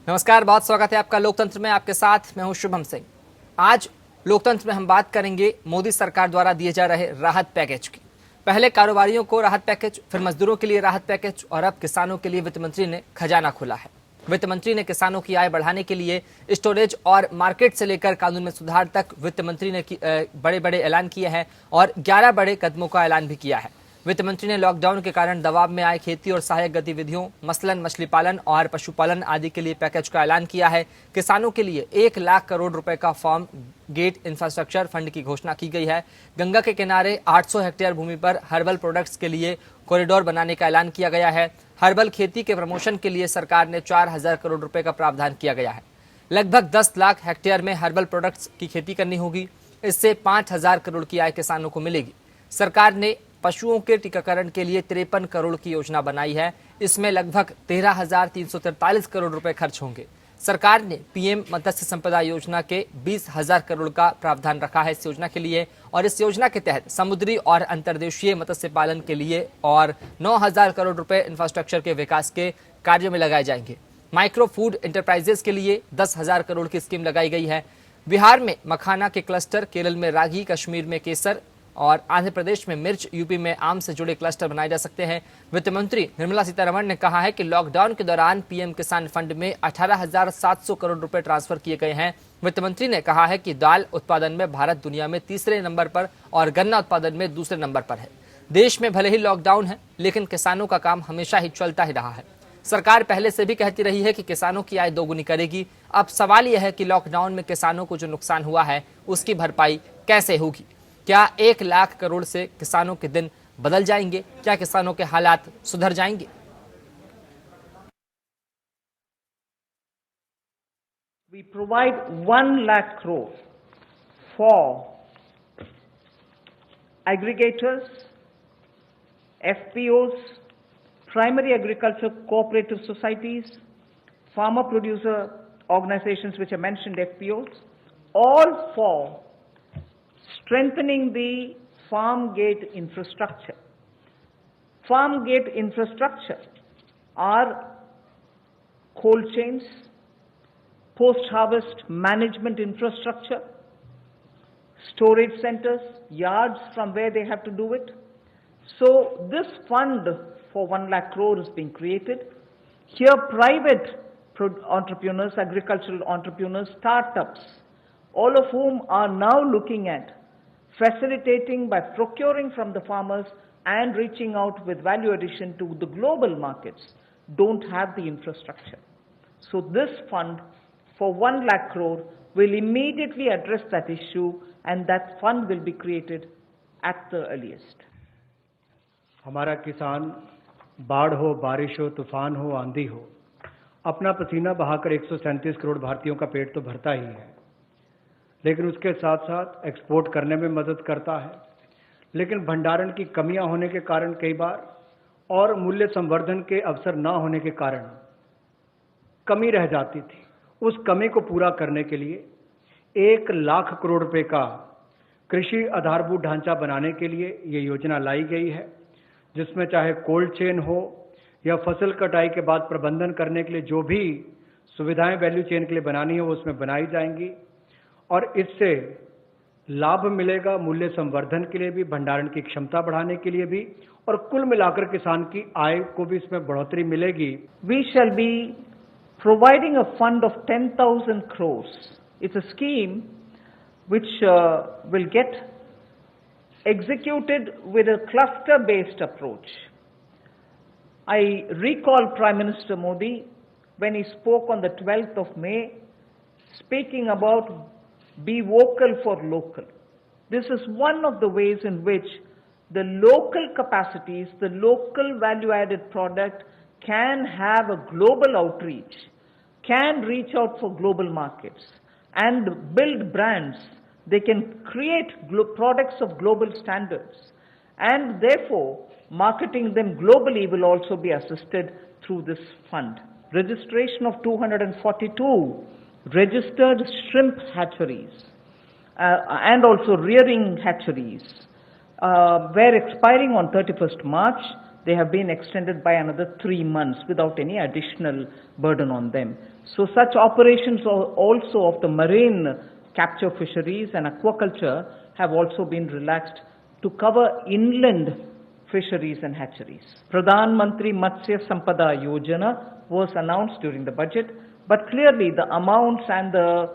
नमस्कार, बहुत स्वागत है आपका लोकतंत्र में। आपके साथ मैं हूं शुभम सिंह। आज लोकतंत्र में हम बात करेंगे मोदी सरकार द्वारा दिए जा रहे राहत पैकेज की। पहले कारोबारियों को राहत पैकेज, फिर मजदूरों के लिए राहत पैकेज और अब किसानों के लिए वित्त मंत्री ने खजाना खोला है। वित्त मंत्री ने किसानों की आय बढ़ाने के लिए स्टोरेज और मार्केट से लेकर कानून में सुधार तक वित्त मंत्री ने बड़े बड़े ऐलान किए हैं और 11 बड़े कदमों का ऐलान भी किया है। वित्त मंत्री ने लॉकडाउन के कारण दबाव में आए खेती और सहायक गतिविधियों मसलन मछली पालन और पशुपालन आदि के लिए पैकेज का ऐलान किया है। किसानों के लिए 1 लाख करोड़ रुपए का फार्म गेट इंफ्रास्ट्रक्चर फंड की घोषणा की गई है। गंगा के किनारे 800 हेक्टेयर भूमि पर हर्बल प्रोडक्ट्स के लिए कॉरिडोर बनाने का ऐलान किया गया है। हर्बल खेती के प्रमोशन के लिए सरकार ने 4000 करोड़ रुपए का प्रावधान किया गया है। लगभग 10 लाख हेक्टेयर में हर्बल प्रोडक्ट्स की खेती करनी होगी। इससे 5000 करोड़ की आय किसानों को मिलेगी। सरकार ने पशुओं के टीकाकरण के लिए 53 करोड़ की योजना बनाई है। इसमें लगभग 13,343 करोड़ रुपए खर्च होंगे। सरकार ने पीएम मत्स्य संपदा योजना के 20,000 करोड़ का प्रावधान रखा है इस योजना के लिए और इस योजना के तहत समुद्री और अंतर्देशीय मत्स्य पालन के लिए और 9,000 करोड़ रुपए इंफ्रास्ट्रक्चर के विकास के कार्यों में लगाए जाएंगे। माइक्रो फूड एंटरप्राइजेस के लिए 10,000 करोड़ की स्कीम लगाई गई है। बिहार में मखाना के क्लस्टर, केरल में रागी, कश्मीर में केसर और आंध्र प्रदेश में मिर्च, यूपी में आम से जुड़े क्लस्टर बनाए जा सकते हैं। वित्त मंत्री निर्मला सीतारमण ने कहा है कि लॉकडाउन के दौरान पीएम किसान फंड में 18,700 करोड़ रुपए ट्रांसफर किए गए हैं। वित्त मंत्री ने कहा है कि दाल उत्पादन में भारत दुनिया में तीसरे नंबर पर और गन्ना उत्पादन में दूसरे नंबर पर है। देश में भले ही लॉकडाउन है, लेकिन किसानों का काम हमेशा ही चलता ही रहा है। सरकार पहले से भी कहती रही है कि किसानों की आय दोगुनी करेगी। अब सवाल यह है कि लॉकडाउन में किसानों को जो नुकसान हुआ है उसकी भरपाई कैसे होगी। क्या 1 लाख करोड़ से किसानों के दिन बदल जाएंगे? क्या किसानों के हालात सुधर जाएंगे? We provide 1 lakh crore for aggregators, FPOs, primary agriculture cooperative societies, farmer producer organizations which I mentioned, FPOs, all for strengthening the farm gate infrastructure. Farm gate infrastructure are cold chains, post-harvest management infrastructure, storage centers, yards from where they have to do it. So this fund for 1 lakh crore is being created. Here private entrepreneurs, agricultural entrepreneurs, startups, all of whom are now looking at facilitating by procuring from the farmers and reaching out with value addition to the global markets, don't have the infrastructure. So this fund for 1 lakh crore will immediately address that issue and that fund will be created at the earliest. हमारा किसान बाढ़ हो, बारिश हो, तूफान हो, आंधी हो, अपना पसीना बहाकर 137 करोड़ भारतीयों का पेट तो भरता ही है, लेकिन उसके साथ साथ एक्सपोर्ट करने में मदद करता है। लेकिन भंडारण की कमियां होने के कारण कई बार और मूल्य संवर्धन के अवसर ना होने के कारण कमी रह जाती थी। उस कमी को पूरा करने के लिए 1 लाख करोड़ रुपए का कृषि आधारभूत ढांचा बनाने के लिए ये योजना लाई गई है, जिसमें चाहे कोल्ड चेन हो या फसल कटाई के बाद प्रबंधन करने के लिए जो भी सुविधाएं वैल्यू चेन के लिए बनानी है वो उसमें बनाई जाएंगी और इससे लाभ मिलेगा मूल्य संवर्धन के लिए भी, भंडारण की क्षमता बढ़ाने के लिए भी और कुल मिलाकर किसान की आय को भी इसमें बढ़ोतरी मिलेगी। We shall be providing a fund of 10,000 crores. It's a scheme which will get executed with a cluster-based approach. I recall Prime Minister Modi when he spoke on the 12th of May, speaking about be vocal for local. This is one of the ways in which the local capacities, the local value-added product can have a global outreach, can reach out for global markets and build brands. They can create products of global standards and therefore marketing them globally will also be assisted through this fund. Registration of 242 registered shrimp hatcheries and also rearing hatcheries were expiring on 31st March. they have been extended by another 3 months without any additional burden on them. So such operations also of the marine capture fisheries and aquaculture have also been relaxed to cover inland fisheries and hatcheries. Pradhan Mantri Matsya Sampada Yojana was announced during the budget, but clearly the amounts and the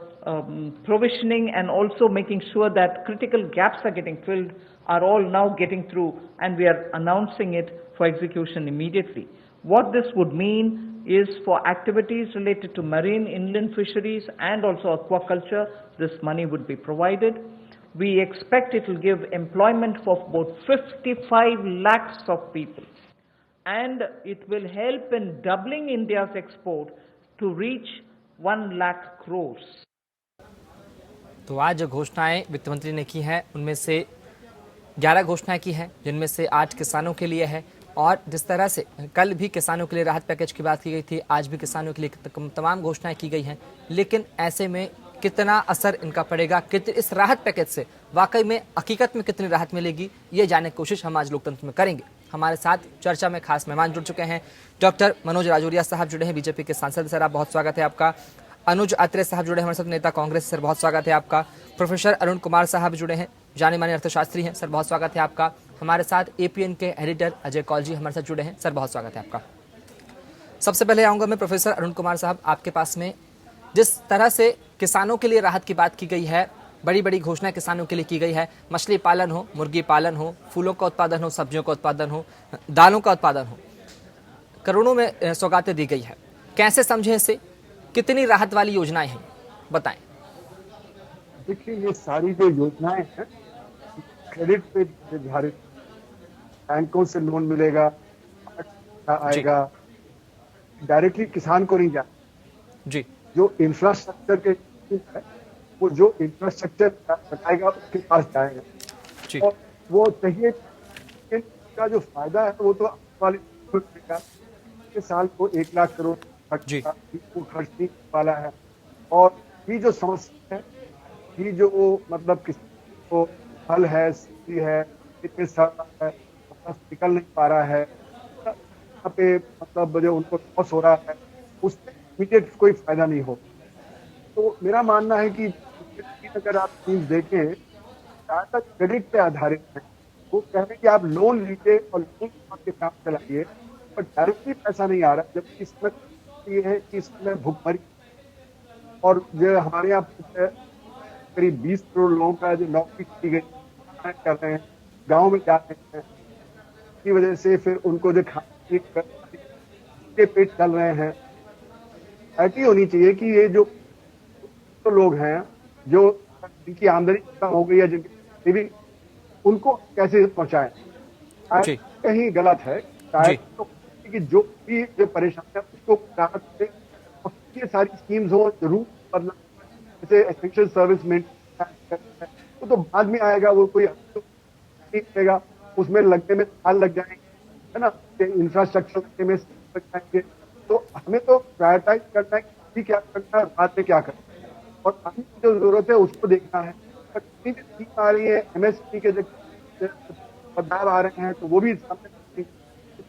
provisioning and also making sure that critical gaps are getting filled are all now getting through, and we are announcing it for execution immediately. What this would mean is for activities related to marine inland fisheries and also aquaculture, this money would be provided. We expect it will give employment for about 55 lakhs of people, and it will help in doubling India's export to reach 1 lakh crores. तो आज जो घोषणाएं वित्त मंत्री ने की हैं उनमें से 11 घोषणाएं की हैं, जिनमें से 8 किसानों के लिए है। और जिस तरह से कल भी किसानों के लिए राहत पैकेज की बात की गई थी, आज भी किसानों के लिए तमाम घोषणाएं की गई हैं, लेकिन ऐसे में कितना असर इनका पड़ेगा, इस राहत पैकेज से वाकई में हकीकत में कितनी राहत मिलेगी, ये जानने की कोशिश हम आज लोकतंत्र में करेंगे। हमारे साथ चर्चा में खास मेहमान जुड़ चुके हैं। डॉक्टर मनोज राजौरिया साहब जुड़े हैं, बीजेपी के सांसद। सर, आप बहुत स्वागत है आपका। अनुज अत्रे साहब जुड़े हैं हमारे साथ, नेता कांग्रेस। सर, बहुत स्वागत है आपका। प्रोफेसर अरुण कुमार साहब जुड़े हैं, जाने माने अर्थशास्त्री हैं। सर, बहुत स्वागत है आपका। हमारे साथ एपीएन के एडिटर अजय कौल जी हमारे साथ जुड़े हैं। सर, बहुत स्वागत है आपका। सबसे पहले आऊंगा मैं प्रोफेसर अरुण कुमार साहब आपके पास में। जिस तरह से किसानों के लिए राहत की बात की गई है, बड़ी बड़ी घोषणा किसानों के लिए की गई है, मछली पालन हो, मुर्गी पालन हो, फूलों का उत्पादन हो, सब्जियों का उत्पादन हो, दालों का उत्पादन हो, करोड़ों में सौगातें दी गई है। कैसे समझें इसे, कितनी राहत वाली योजनाएं हैं, बताएं। देखिए, ये सारी जो योजनाएं हैं क्रेडिट पे निर्धारित, बैंकों से लोन मिलेगा, आएगा, डायरेक्टली किसान को नहीं जाए जी। जो इंफ्रास्ट्रक्चर के है, वो जो इंफ्रास्ट्रक्चर बनाएगा उसके पास जाएगा जी। और वो चाहिए का जो फायदा है वो तो वाले साल को 1 लाख करोड़ खर्च नहीं वाला है। और ये जो समस्या है, ये जो मतलब किसी को फल है, सब्जी है, है, निकल नहीं पा रहा है, यहाँ पे मतलब जो उनको लॉस हो रहा है, उसमें इमीडिएट कोई फायदा नहीं हो। तो मेरा मानना है कि अगर आप स्कीम्स देखें, जहाँ तक क्रेडिट पे आधारित है, वो कह रहे हैं कि आप लोन लीजिए और लोन के काम चलाइए, पर डायरेक्टली पैसा नहीं आ रहा। जबकि इसमें ये है कि इसमें भुखमरी, और जो हमारे यहाँ करीब 20 करोड़ लोगों का जो नौकरी की गई कर रहे हैं, गांव में जा रहे हैं, इसकी वजह से फिर उनको जो के पेट चल रहे हैं। ऐसी होनी चाहिए कि ये जो तो लोग हैं जो जिनकी आमदनी कम हो गई है, जिनकी भी, उनको कैसे पहुंचाएं। कहीं गलत है तो कि जो भी जो परेशानी है उसको राहत से, ये सारी स्कीम्स हो जरूर, मतलब जैसे एसेंशियल सर्विस में वो तो बाद में आएगा, वो कोई देगा, उसमें लगने में साल लग जाएंगे, है ना, इंफ्रास्ट्रक्चर लगने में लग जाएंगे। तो हमें तो प्रायोरिटाइज करना है कि क्या करना है, बाद में क्या करना है, और अभी जो जरूरत है उसको देखना है। स्कीम आ रही है, एमएसपी के जो बदलाव आ रहे हैं, तो वो भी सामने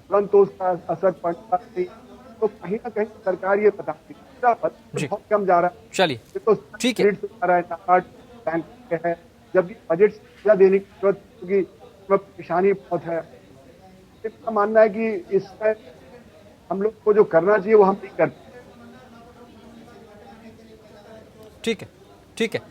तुरंत तो उसका असर पड़ता नहीं। तो कहीं ना कहीं सरकार ये बताती है बहुत कम जा रहा है। चलिए, तो ठीक है, बैंक है, जब भी बजट से देने की जरूरत होगी, परेशानी बहुत है। इसका मानना है कि इसमें हम लोग को जो करना चाहिए वो हम नहीं करते। ठीक है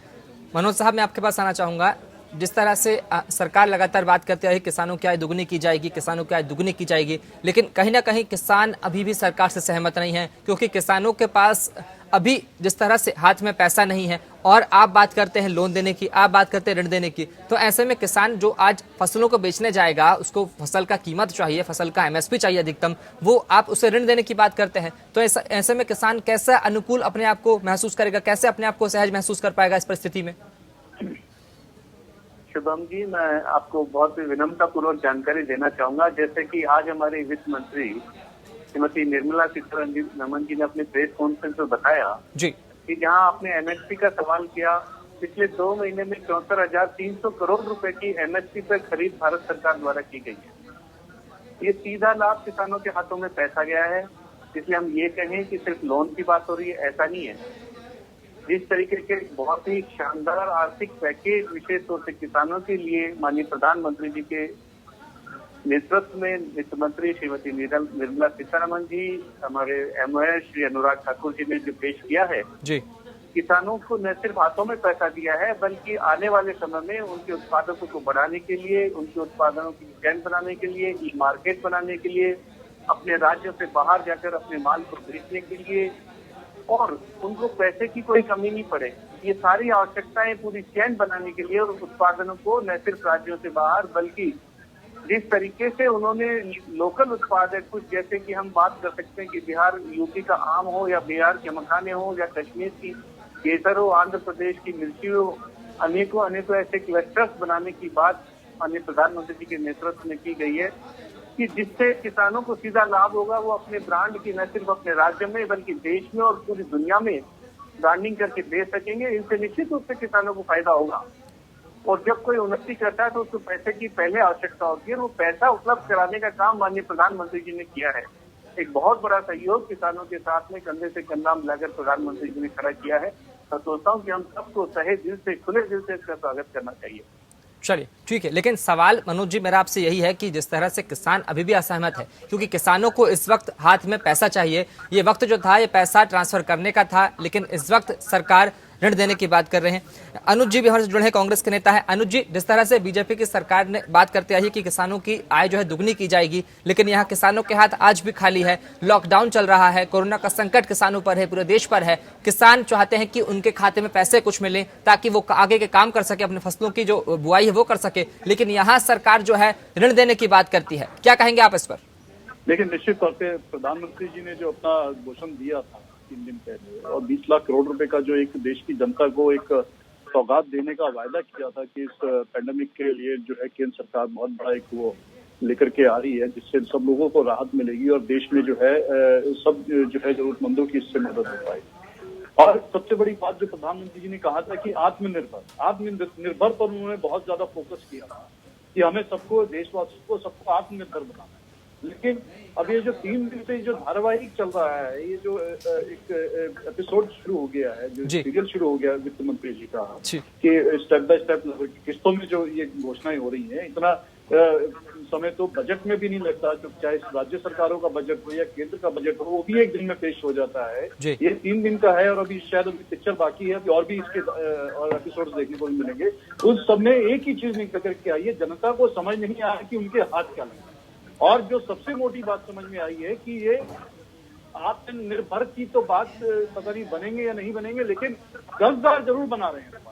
मनोज साहब, मैं आपके पास आना चाहूंगा। जिस तरह से सरकार लगातार बात करते रही किसानों की आय दुगनी की जाएगी, किसानों की आय दुगनी की जाएगी, लेकिन कहीं ना कहीं किसान अभी भी सरकार से सहमत नहीं है, क्योंकि किसानों के पास अभी जिस तरह से हाथ में पैसा नहीं है। और आप बात करते हैं लोन देने की, आप बात करते हैं ऋण देने की, तो ऐसे में किसान जो आज फसलों को बेचने जाएगा, उसको फसल का कीमत चाहिए, फसल का एमएसपी चाहिए अधिकतम, वो आप उसे ऋण देने की बात करते हैं। तो ऐसे में किसान कैसे अनुकूल अपने आप को महसूस करेगा, कैसे अपने आप को सहज महसूस कर पाएगा इस परिस्थिति में? शुभम जी, मैं आपको बहुत ही विनम्रतापूर्वक जानकारी देना चाहूंगा। जैसे कि आज हमारे वित्त मंत्री श्रीमती निर्मला सीतारमण जी ने अपने प्रेस कॉन्फ्रेंस में बताया जी कि जहां आपने एमएसपी का सवाल किया, पिछले 2 महीने में 74,300 करोड़ रुपए की एमएसपी पर खरीद भारत सरकार द्वारा की गई है। ये सीधा लाभ किसानों के हाथों में पैसा गया है। इसलिए हम ये कहें कि सिर्फ लोन की बात हो रही है, ऐसा नहीं है। जिस तरीके के बहुत ही शानदार आर्थिक पैकेज विशेष तौर से किसानों के लिए माननीय प्रधानमंत्री जी के नेतृत्व में वित्त मंत्री श्रीमती निर्मला सीतारमण जी, हमारे एमओए श्री अनुराग ठाकुर जी ने जो पेश किया है जी, किसानों को न सिर्फ हाथों में पैसा दिया है बल्कि आने वाले समय में उनके उत्पादों को बढ़ाने के लिए, उनके उत्पादनों की चैन बनाने के लिए, ई मार्केट बनाने के लिए, अपने राज्यों से बाहर जाकर अपने माल को बेचने के लिए और उनको पैसे की कोई कमी नहीं पड़े, ये सारी आवश्यकताएं पूरी चैन बनाने के लिए और उत्पादनों को न सिर्फ राज्यों से बाहर बल्कि जिस तरीके से उन्होंने लोकल उत्पाद है, कुछ जैसे कि हम बात कर सकते हैं कि बिहार यूपी का आम हो या बिहार के मखाने हो या कश्मीर की केसर हो, आंध्र प्रदेश की मिर्ची हो, अनेकों ऐसे क्लस्टर्स बनाने की बात माननीय प्रधानमंत्री जी के नेतृत्व में की गई है कि जिससे किसानों को सीधा लाभ होगा। वो अपने ब्रांड की न सिर्फ अपने राज्य में बल्कि देश में और पूरी दुनिया में ब्रांडिंग करके बेच सकेंगे। इनसे निश्चित रूप से किसानों को फायदा होगा। और जब कोई उन्नति करता है तो उसको पैसे की पहले आवश्यकता होती है, वो पैसा उपलब्ध कराने का काम माननीय प्रधानमंत्री जी ने किया है। एक बहुत बड़ा सहयोग किसानों के साथ में कंधे से कंधा मिलाकर प्रधानमंत्री जी ने खड़ा किया है। मैं सोचता हूँ कि हम सबको सहे दिल से, खुले दिल से इसका स्वागत करना चाहिए। चलिए ठीक है, लेकिन सवाल मनोज जी मेरा आपसे यही है कि जिस तरह से किसान अभी भी असहमत है, क्योंकि किसानों को इस वक्त हाथ में पैसा चाहिए। ये वक्त जो था ये पैसा ट्रांसफर करने का था, लेकिन इस वक्त सरकार ऋण देने की बात कर रहे हैं। अनुज जी भी हमारे जुड़े हैं, कांग्रेस के नेता है। अनुज जी, जिस तरह से बीजेपी की सरकार ने बात करते आई है कि किसानों की आय जो है दुगनी की जाएगी, लेकिन यहाँ किसानों के हाथ आज भी खाली है। लॉकडाउन चल रहा है, कोरोना का संकट किसानों पर है, पूरे देश पर है। किसान चाहते हैं कि उनके खाते में पैसे कुछ मिले ताकि वो आगे के काम कर सके, अपने फसलों की जो बुआई है वो कर सके, लेकिन यहाँ सरकार जो है ऋण देने की बात करती है। क्या कहेंगे आप इस पर? लेकिन निश्चित तौर पे प्रधानमंत्री जी ने जो अपना घोषण दिया था 3 दिन पहले और 20 लाख करोड़ रुपए का जो एक देश की जनता को एक सौगात देने का वायदा किया था कि इस पैंडेमिक के लिए जो है केंद्र सरकार बहुत बड़ा एक वो लेकर के आ रही है, जिससे सब लोगों को राहत मिलेगी और देश में जो है सब जो है जरूरतमंदों की इससे मदद हो पाएगी। और सबसे बड़ी बात जो प्रधानमंत्री जी ने कहा था कि आत्मनिर्भर पर उन्होंने बहुत ज्यादा फोकस किया था कि हमें सबको, देशवासियों को सबको आत्मनिर्भर बनाना। लेकिन अब ये जो 3 दिन से जो धारावाहिक चल रहा है, ये जो एक एपिसोड शुरू हो गया है, जो सीरियल शुरू हो गया है वित्त मंत्री जी का, कि स्टेप बाय स्टेप किस्तों में जो ये घोषणाएं हो रही हैं, इतना समय तो बजट में भी नहीं लगता, जो चाहे राज्य सरकारों का बजट हो या केंद्र का बजट हो, वो भी एक दिन में पेश हो जाता है। ये 3 दिन का है और अभी शायद अभी पिक्चर बाकी है, और भी इसके और एपिसोड देखने को मिलेंगे। उस सब में एक ही चीज निकल करके आई है, जनता को समझ नहीं आया कि उनके हाथ क्या लगे। और जो सबसे मोटी बात समझ में आई है कि ये आत्मनिर्भर की तो बात पता नहीं बनेंगे या नहीं बनेंगे, लेकिन कर्जदार जरूर बना रहे हैं।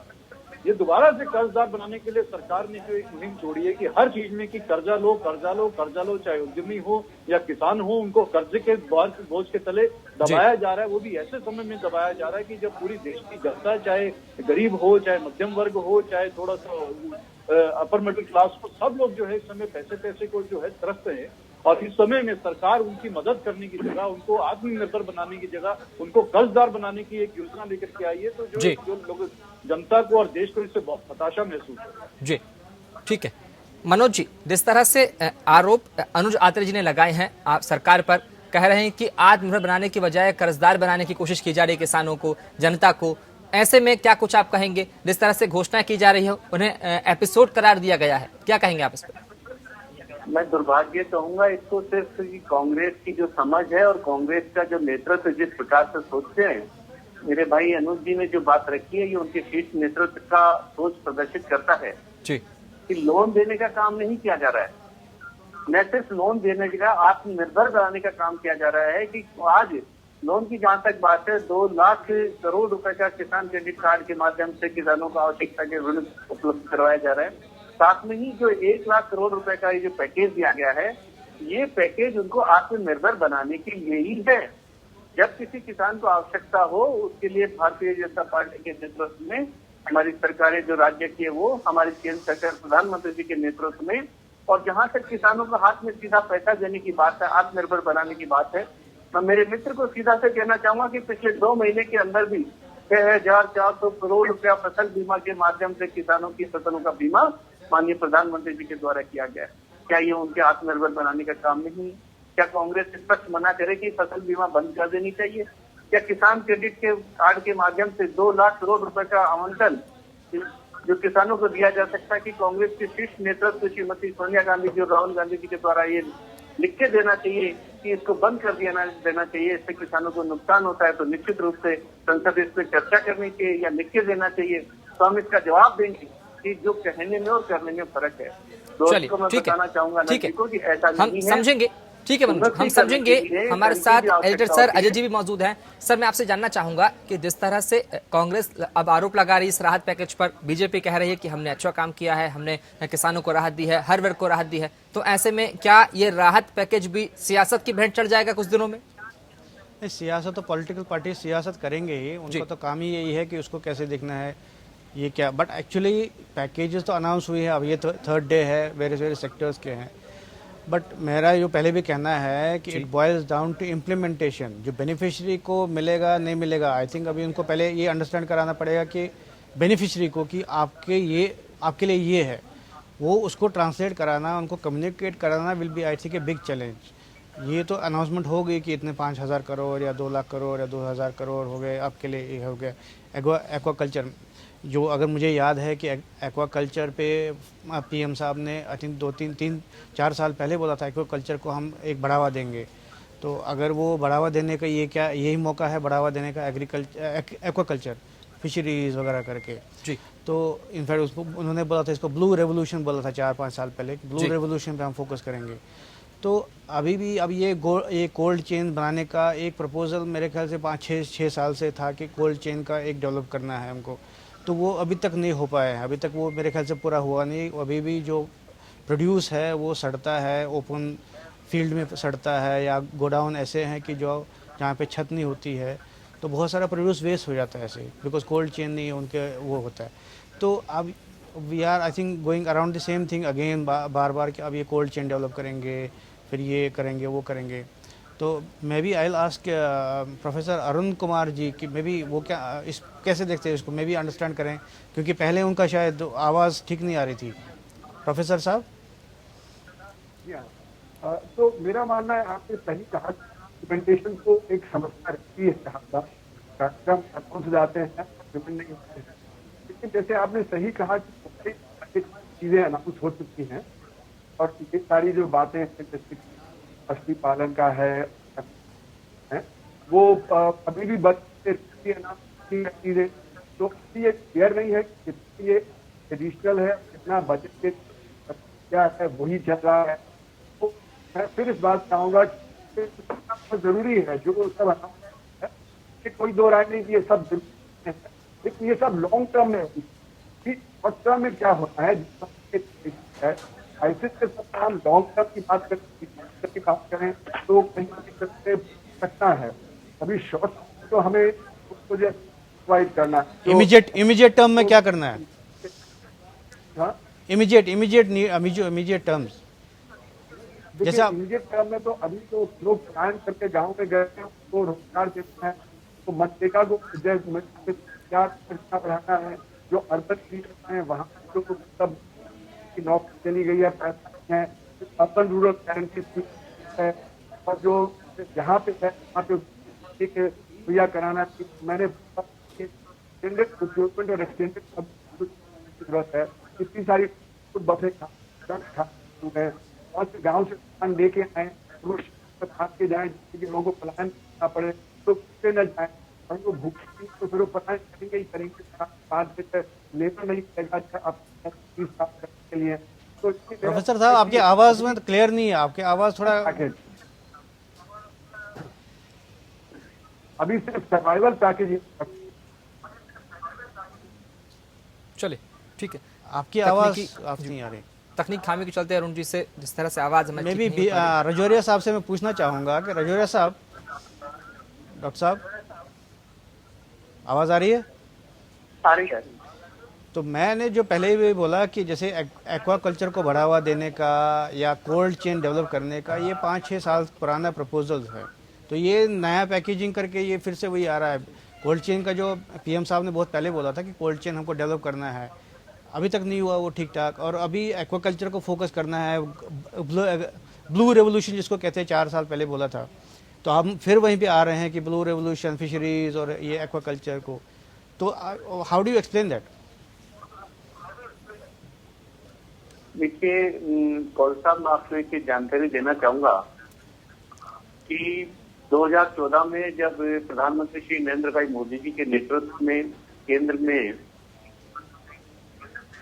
ये दोबारा से कर्जदार बनाने के लिए सरकार ने जो एक मुहिम छोड़ी है कि हर चीज में कि कर्जा लो, चाहे उद्यमी हो या किसान हो, उनको कर्जे के बोझ के तले दबाया जा रहा है। वो भी ऐसे समय में दबाया जा रहा है कि जब पूरी देश की जनता, चाहे गरीब हो, चाहे मध्यम वर्ग हो, चाहे थोड़ा सा अपर मिडिल क्लास को, सब लोग जो है इस समय पैसे को जो है तरसते हैं। और इस समय में सरकार उनकी मदद करने की जगह, उनको आत्मनिर्भर बनाने की जगह, उनको कर्जदार बनाने की एक योजना लेकर के आई है। तो जो लोग, जनता को और देश को इससे बहुत हताशा महसूस हो रहा है। जी ठीक है मनोज जी, जिस तरह से आरोप अनुज आत्रे जी ने लगाए हैं आप सरकार पर, कह रहे हैं कि आत्मनिर्भर बनाने की बजाय कर्जदार बनाने की कोशिश की जा रही है किसानों को, जनता को, ऐसे में क्या कुछ आप कहेंगे? जिस तरह से घोषणाएं की जा रही है, उन्हें एपिसोड करार दिया गया है, क्या कहेंगे आप इस पर? मैं दुर्भाग्य कहूंगा इसको, सिर्फ कांग्रेस की जो समझ है और कांग्रेस का जो नेतृत्व जिस प्रकार से सोचते हैं, मेरे भाई अनुज जी ने जो बात रखी है, ये उनके शीर्ष नेतृत्व का सोच प्रदर्शित करता है जी, कि लोन देने का काम नहीं किया जा रहा है, न सिर्फ लोन देने का, आत्मनिर्भर बनाने का काम किया जा रहा है। कि आज लोन की जहां तक बात है, 2 लाख करोड़ रुपए का किसान क्रेडिट कार्ड के माध्यम से किसानों को आवश्यकता के ऋण उपलब्ध करवाया जा रहा है। साथ में ही जो 1 लाख करोड़ रुपए का ये जो पैकेज दिया गया है, ये पैकेज उनको आत्मनिर्भर बनाने के लिए ही है। जब किसी किसान को आवश्यकता हो, उसके लिए भारतीय जनता पार्टी के नेतृत्व में हमारी सरकारें जो राज्य की है, वो हमारी केंद्र सरकार प्रधानमंत्री जी के नेतृत्व में, और जहां तक किसानों को हाथ में सीधा पैसा देने की बात है, आत्मनिर्भर बनाने की बात है, मैं मेरे मित्र को सीधा से कहना चाहूंगा कि पिछले 2 महीने के अंदर भी 6,400 करोड़ रुपया फसल बीमा के माध्यम से किसानों की फसलों का बीमा माननीय प्रधानमंत्री जी के द्वारा किया गया है। क्या ये उनके आत्मनिर्भर बनाने का काम नहीं है? क्या कांग्रेस स्पष्ट मना करे कि फसल बीमा बंद कर देनी चाहिए? क्या किसान क्रेडिट के कार्ड के माध्यम से 2 लाख करोड़ रुपए का आवंटन जो किसानों को दिया जा सकता है कि कांग्रेस के शीर्ष नेतृत्व श्रीमती सोनिया गांधी जी और राहुल गांधी जी के द्वारा ये लिख के देना चाहिए कि इसको बंद कर देना चाहिए, इससे किसानों को नुकसान होता है, तो निश्चित रूप से संसद इस पर चर्चा करनी चाहिए या लिख के देना चाहिए, तो हम इसका जवाब देंगे कि जो कहने में और करने में फर्क है। चलिए दोस्तों, मैं ठीक बताना चाहूंगा है, ठीक है, कि ऐसा हम नहीं है। समझेंगे। ठीक है मनोज, हम समझेंगे। हमारे साथ एडिटर सर अजय जी भी मौजूद हैं। सर, मैं आपसे जानना चाहूंगा कि जिस तरह से कांग्रेस अब आरोप लगा रही है इस राहत पैकेज पर, बीजेपी कह रही है कि हमने अच्छा काम किया है, हमने किसानों को राहत दी है, हर वर्ग को राहत दी है, तो ऐसे में क्या ये राहत पैकेज भी सियासत की भेंट चढ़ जाएगा कुछ दिनों में? सियासत तो पॉलिटिकल पार्टी सियासत करेंगे ही, उनका तो काम ही यही है कि उसको कैसे देखना है ये क्या। बट एक्चुअली पैकेजेस तो अनाउंस हुई है, अब ये थर्ड डे है, वेरियस सेक्टर्स के हैं। बट मेरा जो पहले भी कहना है कि it boils down to implementation. जो बेनिफिशियरी को मिलेगा नहीं मिलेगा, आई थिंक अभी उनको पहले ये अंडरस्टैंड कराना पड़ेगा कि बेनिफिशियरी को कि आपके लिए ये है, वो उसको ट्रांसलेट कराना, उनको कम्युनिकेट कराना will be I think a big challenge. ये तो अनाउंसमेंट हो गई कि इतने 5,000 करोड़ या 2 लाख करोड़ या 2,000 करोड़ हो गए, आपके लिए ये हो गया। एक्वाकल्चर, जो अगर मुझे याद है कि एक्वाकल्चर पे पीएम साहब ने आई थिंक 2-3-4 साल पहले बोला था एक्वाकल्चर को हम एक बढ़ावा देंगे। तो अगर वो बढ़ावा देने का यही मौका है बढ़ावा देने का एक्वाकल्चर, फिशरीज वगैरह करके जी। तो इनफैक्ट उसको उन्होंने बोला था, इसको ब्लू रेवोल्यूशन बोला था 4-5 साल पहले, ब्लू रेवोल्यूशन पे हम फोकस करेंगे। तो अभी भी अब ये कोल्ड चेन बनाने का एक प्रपोजल मेरे ख्याल से 5-6 साल से था कि कोल्ड चेन का एक डेवलप करना है हमको, तो वो अभी तक नहीं हो पाया है, अभी तक वो मेरे ख्याल से पूरा हुआ नहीं। अभी भी जो प्रोड्यूस है वो सड़ता है, ओपन फील्ड में सड़ता है, या गोडाउन ऐसे हैं कि जो जहाँ पे छत नहीं होती है, तो बहुत सारा प्रोड्यूस वेस्ट हो जाता है ऐसे, बिकॉज कोल्ड चेन नहीं है उनके, वो होता है। तो अब we are I think going around the same thing again, बार बार कि अब ये कोल्ड चेन डेवलप करेंगे, फिर ये करेंगे वो करेंगे। तो may be I will ask professor Arun Kumar ji कि मे बी वो इस कैसे देखते हैं इसको, मे बी अंडरस्टैंड करें, क्योंकि पहले उनका शायद आवाज़ ठीक नहीं आ रही थी। प्रोफेसर साहब। तो मेरा मानना है, आपने सही कहा, इम्प्लीमेंटेशन को एक समस्या रहती है, कार्यक्रम अनाउंस जाते हैं इम्प्लीमेंट नहीं होते हैं। लेकिन जैसे आपने सही कहा कि चीजें अनाउंस हो चुकी हैं और ये सारी जो बातें हैं जैसे मछली पालन का है वो अभी भी चीजें, तो ये क्लियर नहीं है कि ये एडिशनल है, कितना बजट के क्या है वही चल रहा है। तो मैं फिर इस बात चाहूंगा कि जरूरी है जो सब है, कोई दो राय नहीं कि ये सब जरूरी है, लेकिन ये सब लॉन्ग टर्म में शॉर्ट टर्म में क्या होता है ऐसे सब हम लॉन्ग टर्म की बात करें तो कहीं सकता है। अभी शॉर्ट तो हमें मुझे प्रोवाइड करना है। इमीडिएट टर्म में क्या करना है? हाँ, इमीडिएट टर्म्स जैसे इमीडिएट टर्म में तो अभी तो लोग प्लान करके गाँव में गए हैं, तो रोजगार देना है, तो मनरेगा को क्या बढ़ाना है, जो अर्बन एरिया है वहाँ तो सब नौकरी चली गई है, पैसा है, अर्बन रूरल गारंटी है, और जो जहाँ पे है वहाँ पे भैया कराना। मैंने प्रोक्योरमेंट और एक्सटेंडेड जरूरत है, इतनी सारी बसें और गांव से सामान लेके आए, भाग के जाए, लोगों को पलायन करना पड़े तो न जाए, और वो भूखे तो फिर वो पलायन करेंगे ही करेंगे, बाद में लेबर नहीं करेगा के लिए। तो प्रोफेसर साहब आपकी आवाज में क्लियर नहीं है, आपकी आवाज थोड़ा अभी सिर्फ सर्वाइवल पैकेज। चलिए ठीक है, आपकी आवाज नहीं आ रही, तकनीक खामी के चलते अरुण जी से जिस तरह से आवाज हमें मैं भी रजौरिया साहब से मैं पूछना चाहूंगा कि रजौरिया साहब, डॉक्टर साहब आवाज आ रही है? आ रही है। तो मैंने जो पहले भी बोला कि जैसे एक्वाकल्चर को बढ़ावा देने का या कोल्ड चेन डेवलप करने का ये 5-6 साल पुराना प्रपोजल है, तो ये नया पैकेजिंग करके ये फिर से वही आ रहा है। कोल्ड चेन का जो पीएम साहब ने बहुत पहले बोला था कि कोल्ड चेन हमको डेवलप करना है, अभी तक नहीं हुआ वो ठीक ठाक। और अभी एक्वाकल्चर को फोकस करना है, ब्लू रेवोल्यूशन जिसको कहते हैं 4 साल पहले बोला था, तो हम फिर वहीं पे आ रहे हैं कि ब्लू रेवोल्यूशन, फिशरीज और ये एक्वाकल्चर को। तो how do you explain that? देखिए कौल साहब, मैं आपको एक जानकारी देना चाहूंगा कि 2014 में जब प्रधानमंत्री श्री नरेंद्र भाई मोदी जी के नेतृत्व में केंद्र में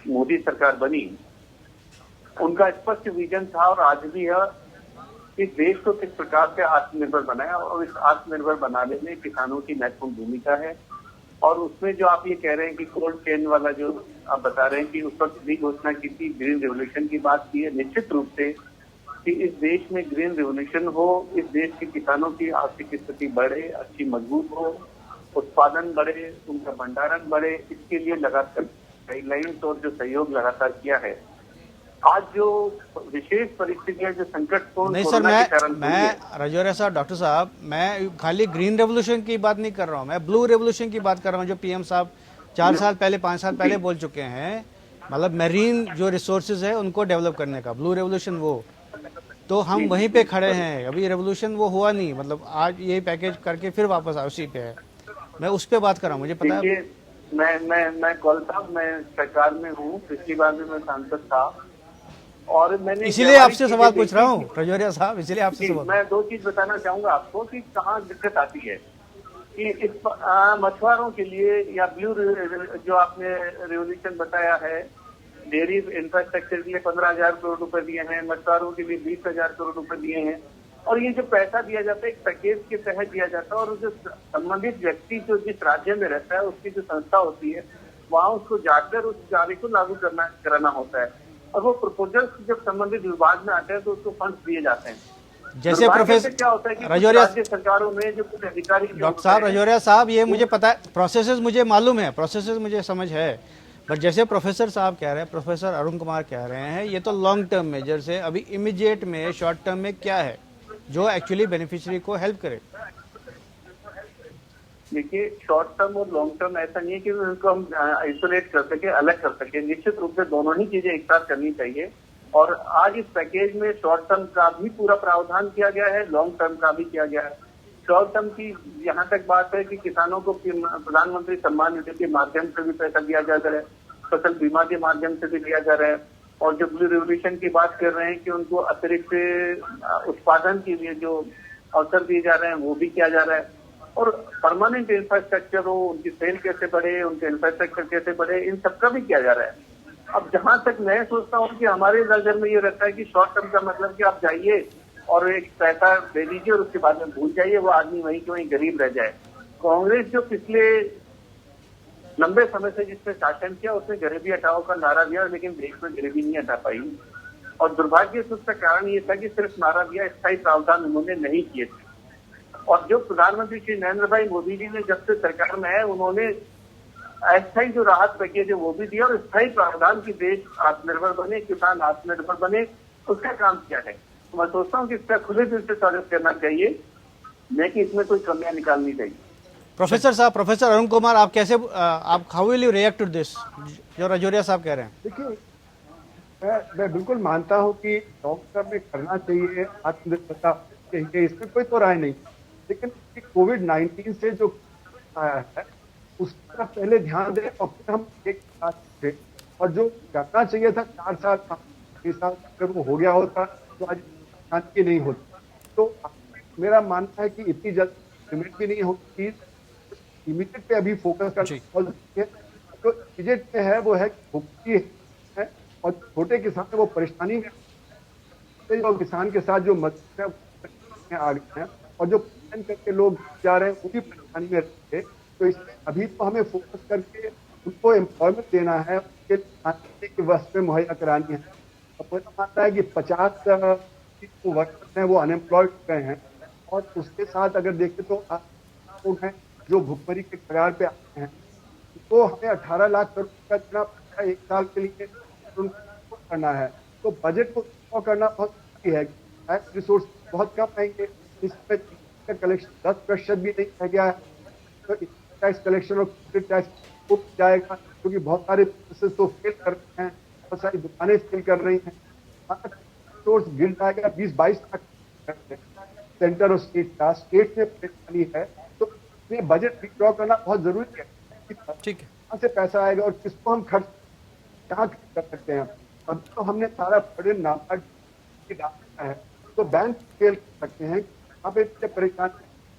मोदी सरकार बनी, उनका स्पष्ट विजन था और आज भी है कि देश को किस प्रकार से आत्मनिर्भर बनाया, और इस आत्मनिर्भर बनाने में किसानों की महत्वपूर्ण भूमिका है। और उसमें जो आप ये कह रहे हैं कि कोल्ड चेन वाला जो आप बता रहे हैं कि उस वक्त भी घोषणा की थी, ग्रीन रेवोल्यूशन की बात की है, निश्चित रूप से कि इस देश में ग्रीन रेवोल्यूशन हो, इस देश के किसानों की आर्थिक स्थिति बढ़े, अच्छी मजबूत हो, उत्पादन बढ़े, उनका भंडारण बढ़े, इसके लिए लगातार गाइडलाइंस और जो सहयोग लगातार किया है। आज जो विशेष परिस्थितियां जो संकटपूर्ण नहीं सर, कोरोना के कारण मैं राजौरिया साहब, डॉक्टर साहब, मैं खाली ग्रीन रेवोल्यूशन की बात नहीं कर रहा हूँ, मैं ब्लू रेवोल्यूशन की बात कर रहा हूँ जो पीएम साहब 4 साल पहले 5 साल पहले बोल चुके हैं। मतलब मेरीन जो रिसोर्सेज है उनको डेवलप करने का ब्लू रेवोल्यूशन, वो तो हम वहीं पे खड़े हैं। अभी रेवोल्यूशन वो हुआ नहीं, मतलब आज ये पैकेज करके फिर वापस उसी पे है। मैं उस पे बात कर रहा हूँ, मुझे पता है। मैं कौल साहब, मैं सरकार में हूँ, पिछली बार भी मैं सांसद था और मैंने इसीलिए आपसे सवाल पूछ रहा हूँ राजौरिया साहब, इसीलिए आपसे सवाल। मैं 2 चीज बताना चाहूंगा आपको कि कहाँ दिक्कत आती है कि इस मछुआरों के लिए या ब्लू जो आपने रेवोल्यूशन बताया है, डेयरी इंफ्रास्ट्रक्चर के लिए 15,000 करोड़ रुपए दिए हैं, मछुआरों के लिए 20,000 करोड़ रुपए दिए हैं। और ये जो पैसा दिया जाता है एक पैकेज के तहत दिया जाता है, और जो संबंधित व्यक्ति जो जिस राज्य में रहता है उसकी जो संस्था होती है वहाँ उसको जाकर उस कार्य को लागू कराना होता है, और वो प्रपोजल जब संबंधित विभाग में आते हैं तो उसको फंड दिए जाते हैं। जैसे प्रोफेसर क्या होता है कि राजौरिया राज्य सरकारों में जो कुछ अधिकारी, डॉक्टर साहब राजौरिया साहब, ये मुझे पता है, प्रोसेसेस मुझे मालूम है, प्रोसेसेस मुझे समझ है, बट जैसे प्रोफेसर साहब कह रहे हैं, प्रोफेसर अरुण कुमार कह रहे हैं, ये तो लॉन्ग टर्म मेजर से, अभी इमीडिएट में शॉर्ट टर्म में क्या है जो एक्चुअली बेनिफिशियरी को हेल्प करे? देखिए शॉर्ट टर्म और लॉन्ग टर्म ऐसा नहीं है कि उनको हम आइसोलेट कर सके, अलग कर सके। निश्चित रूप से दोनों ही चीजें एक साथ करनी चाहिए, और आज इस पैकेज में शॉर्ट टर्म का भी पूरा प्रावधान किया गया है, लॉन्ग टर्म का भी किया गया है। शॉर्ट टर्म की यहाँ तक बात है कि किसानों को प्रधानमंत्री सम्मान निधि के माध्यम से भी पैसा दिया जा रहा है, फसल बीमा के माध्यम से भी दिया जा रहा है, और जो ब्लू रेवोल्यूशन की बात कर रहे हैं कि उनको अतिरिक्त उत्पादन के लिए जो अवसर दिए जा रहे हैं वो भी किया जा रहा है। और परमानेंट इंफ्रास्ट्रक्चर हो, उनकी सेल कैसे बढ़े, उनके इंफ्रास्ट्रक्चर कैसे बढ़े, इन सबका भी किया जा रहा है। अब जहां तक मैं सोचता हूँ कि हमारे नजर में ये रहता है कि शॉर्ट टर्म का मतलब कि आप जाइए और एक पैसा दे दीजिए और उसके बाद में भूल जाइए, वो आदमी वहीं के वहीं गरीब रह जाए। कांग्रेस जो पिछले लंबे समय से जिसने शासन किया उसने गरीबी हटाओ का नारा दिया, लेकिन देश में गरीबी नहीं हटा पाई, और दुर्भाग्य से उसका कारण ये था कि सिर्फ नारा दिया, स्थायी प्रावधान उन्होंने नहीं किए थे। और जो प्रधानमंत्री श्री नरेंद्र भाई मोदी जी ने जब से सरकार में है, उन्होंने अस्थायी जो राहत पैकेज है वो भी दिया, और स्थायी प्रावधान की देश आत्मनिर्भर बने, किसान आत्मनिर्भर बने, उसका काम किया है। तो मैं सोचता हूँ कि इसका खुले दिल से स्वागत करना चाहिए, लेकिन इसमें कोई कमियां निकालनी चाहिए। प्रोफेसर साहब, प्रोफेसर अरुण कुमार, आप कैसे, आप how will you react to this जो राजौरिया साहब कह रहे हैं? देखिए, मैं बिल्कुल मानता हूं कि लॉन्ग टर्म में करना चाहिए, आत्मनिर्भरता चाहिए, इसमें कोई तो राय नहीं, लेकिन कोविड-19 से जो आया है उस पर पहले ध्यान दें और फिर हम एक साथ थे, और जो करना चाहिए था 4 साल 6 साल अगर वो हो गया होता तो आज शांति नहीं होती। तो मेरा मानना है कि इतनी जल्द इमीडिएट भी नहीं होती, इमीडिएट पे अभी फोकस करना है। तो इमीडिएट पे है वो है भुगती है, और छोटे किसान है वो परेशानी में, तो किसान के साथ जो मजदूर है आ गए हैं, और जो प्लान करके लोग जा रहे हैं वो भी परेशानी में रहते। तो इसमें अभी तो हमें फोकस करके उनको एम्प्लॉयमेंट देना है, उनके की वस्तुएं मुहैया करानी है। और मेरा मानना है कि 50 वर्कर्स हैं वो अनएम्प्लॉयड हो गए हैं, और उसके साथ अगर देखें तो लोग हैं जो भुखमरी के कगार पे आते हैं, तो हमें 18 लाख करोड़ का देना पड़ता है 1 साल के लिए, उनको करना है। तो बजट को करना बहुत जरूरी है। टैक्स रिसोर्स बहुत कम आएंगे, इसमें कलेक्शन 10% भी नहीं रह गया है, तो टैक्स कलेक्शन और टैक्स वो जाएगा, क्योंकि बहुत सारे बिजनेसेस तो फेल कर रहे हैं, बहुत सारी दुकानें फेल कर रही हैं। स्टोर्स गिर जाएगा 20-22 लाख सेंटर और स्टेट का। स्टेट में परेशानी है, तो ये बजट विड्रॉ करना बहुत जरूरी है। ठीक है, कहाँ से पैसा आएगा और किसको हम कहाँ खर्च कर सकते हैं। अब तो हमने सारा बर्डन नाबार्ड डाला है, तो बैंक फेल कर सकते हैं। यहाँ पे परेशान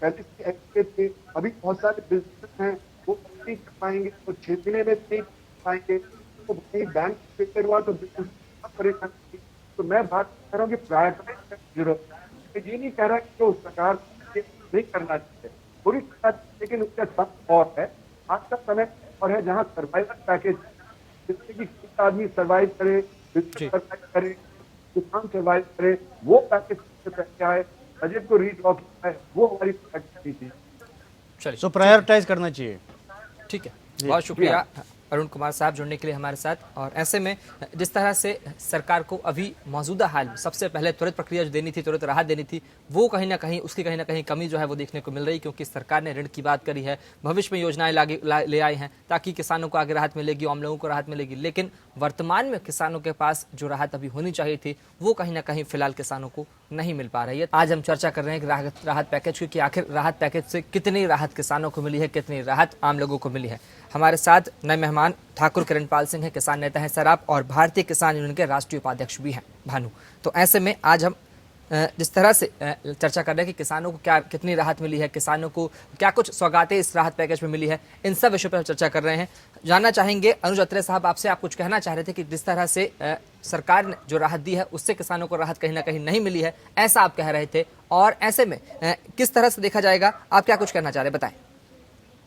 पहले से एक्टिव थे, अभी बहुत सारे बिजनेस हैं वो नहीं कर पाएंगे, तो 6 महीने में नहीं कर पाएंगे, तो वही बैंक फेल हुआ तो बिजनेस परेशानी। तो मैं बात कर रहा हूँ कि प्रायोरिटाइज करना जरूरत है। ये नहीं कह रहा कि तो सरकार नहीं करना चाहिए, पूरी करना चाहिए, लेकिन उसका समय और है। आज का समय और है जहाँ सर्वाइवल पैकेज, जिससे कि आदमी सर्वाइव करे, बिजनेस सर्वाइव करे, किसान सर्वाइव करे, वो पैकेज पहले आए, बजट को रीड्रॉ किया है, वो हमारी प्रायोरिटी थी। चलिए, सो प्रायोरिटाइज करना चाहिए। ठीक है, बहुत शुक्रिया अरुण कुमार साहब जुड़ने के लिए हमारे साथ। और ऐसे में जिस तरह से सरकार को अभी मौजूदा हाल में सबसे पहले त्वरित प्रक्रिया जो देनी थी, त्वरित राहत देनी थी, वो कहीं ना कहीं उसकी कहीं ना कहीं कमी जो है वो देखने को मिल रही, क्योंकि सरकार ने ऋण की बात करी है, भविष्य में योजनाएं ले आई हैं ताकि किसानों को आगे राहत मिलेगी, आम लोगों को राहत मिलेगी, लेकिन वर्तमान में किसानों के पास जो राहत अभी होनी चाहिए थी वो कहीं ना कहीं फिलहाल किसानों को नहीं मिल पा रही है। आज हम चर्चा कर रहे हैं कि राहत पैकेज की, कि आखिर राहत पैकेज से कितनी राहत किसानों को मिली है, कितनी राहत आम लोगों को मिली है। हमारे साथ नए मेहमान ठाकुर किरणपाल सिंह हैं, किसान नेता हैं सर आप, और भारतीय किसान यूनियन के राष्ट्रीय उपाध्यक्ष भी हैं भानु। तो ऐसे में आज हम जिस तरह से चर्चा कर रहे हैं कि किसानों को क्या कितनी राहत मिली है, किसानों को क्या कुछ सौगातें इस राहत पैकेज में मिली है, इन सब विषयों पर चर्चा कर रहे हैं। जानना चाहेंगे अनुज अत्रे साहब आपसे, आप कुछ कहना चाह रहे थे कि जिस तरह से सरकार ने जो राहत दी है उससे किसानों को राहत कहीं ना कहीं नहीं मिली है, ऐसा आप कह रहे थे, और ऐसे में किस तरह से देखा जाएगा, आप क्या कुछ कहना चाह रहे हैं, बताएं।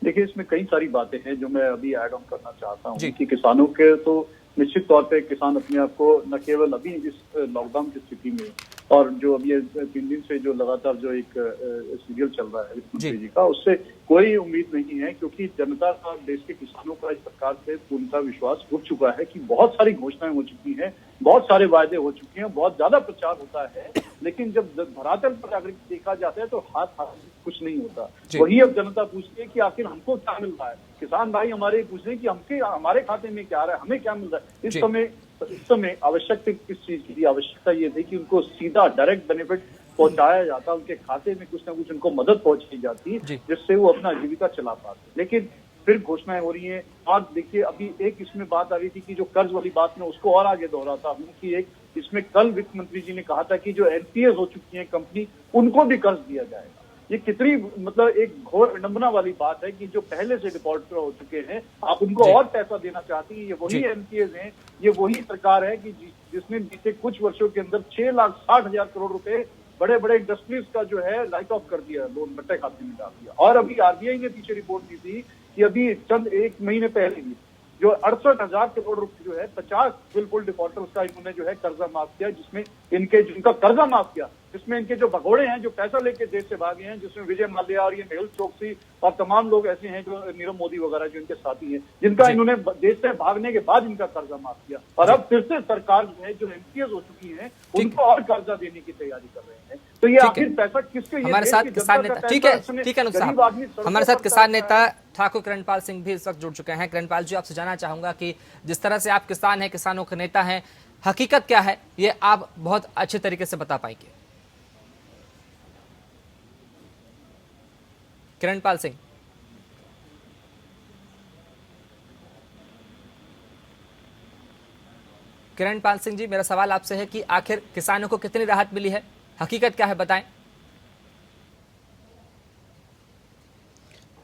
देखिए, इसमें कई सारी बातें हैं जो मैं अभी ऐड ऑन करना चाहता हूँ कि किसानों के तो निश्चित तौर पे किसान अपने आप को न केवल अभी इस लॉकडाउन की स्थिति में, और जो अभी 3 दिन से जो लगातार जो एक सीरियल चल रहा है वित्त मंत्री जी का, उससे कोई उम्मीद नहीं है, क्योंकि जनता का, देश के किसानों का इस सरकार से पूर्णतः विश्वास उठ चुका है कि बहुत सारी घोषणाएं हो चुकी हैं, बहुत सारे वायदे हो चुके हैं, बहुत ज्यादा प्रचार होता है, लेकिन जब धरातल पर जाकर देखा जाता है तो हाथ कुछ नहीं होता। वही अब जनता पूछती है कि आखिर हमको क्या मिल रहा है। किसान भाई हमारे पूछ रहे हैं कि हमारे खाते में क्या आ रहा है, हमें क्या मिल रहा है। इस समय आवश्यकता किस चीज की थी? आवश्यकता ये थी कि उनको सीधा डायरेक्ट बेनिफिट पहुंचाया जाता, उनके खाते में कुछ ना कुछ उनको मदद पहुंचाई जाती, जिससे वो अपना जीविका चला पाते। लेकिन फिर घोषणाएं हो रही हैं। आज देखिए, अभी एक इसमें बात आ रही थी कि जो कर्ज वाली बात में उसको और आगे दोहराता हूँ कि एक इसमें कल वित्त मंत्री जी ने कहा था कि जो एनपीएस हो चुकी है कंपनी, उनको भी कर्ज दिया जाएगा। ये कितनी मतलब एक घोर विडंबना वाली बात है कि जो पहले से डिफॉल्टर हो चुके हैं, आप उनको और पैसा देना चाहती है। ये वही एनपीएस हैं, ये वही सरकार है कि जिसने बीते कुछ वर्षों के अंदर 6,60,000 करोड़ रुपए बड़े बड़े इंडस्ट्रीज का जो है राइट ऑफ कर दिया, लोन बट्टे खाते में डाल दिया। और अभी आरबीआई ने पीछे रिपोर्ट दी थी कि अभी चंद 1 महीने पहले भी जो 68,000 करोड़ रुपए जो है 50 बिल्कुल डिफॉल्टर्स का इन्होंने जो है कर्जा माफ किया, जिसमें जिनका कर्जा माफ किया, जिसमें इनके जो भगोड़े हैं जो पैसा लेके देश से भागे हैं, जिसमें विजय माल्या और ये मेहुल चोकसी और तमाम लोग ऐसे हैं जो नीरव मोदी वगैरह जो इनके साथी हैं, जिनका इन्होंने देश से भागने के बाद इनका कर्जा माफ किया। और अब फिर से सरकार जो है जो एमपीएस हो चुकी है उनको और कर्जा देने की तैयारी कर रहे हैं। तो ये आखिर पैसा किसके? हमारे साथ किसान नेता, ठीक है अनुज साहब, हमारे साथ किसान नेता ठाकुर किरणपाल सिंह भी इस वक्त जुड़ चुके हैं। किरणपाल जी, आपसे जानना चाहूंगा कि जिस तरह से आप किसान हैं, किसानों के नेता हैं, हकीकत क्या है ये आप बहुत अच्छे तरीके से बता पाएंगे। किरणपाल सिंह, किरणपाल सिंह जी, मेरा सवाल आपसे है कि आखिर किसानों को कितनी राहत मिली है, हकीकत क्या है, बताएं।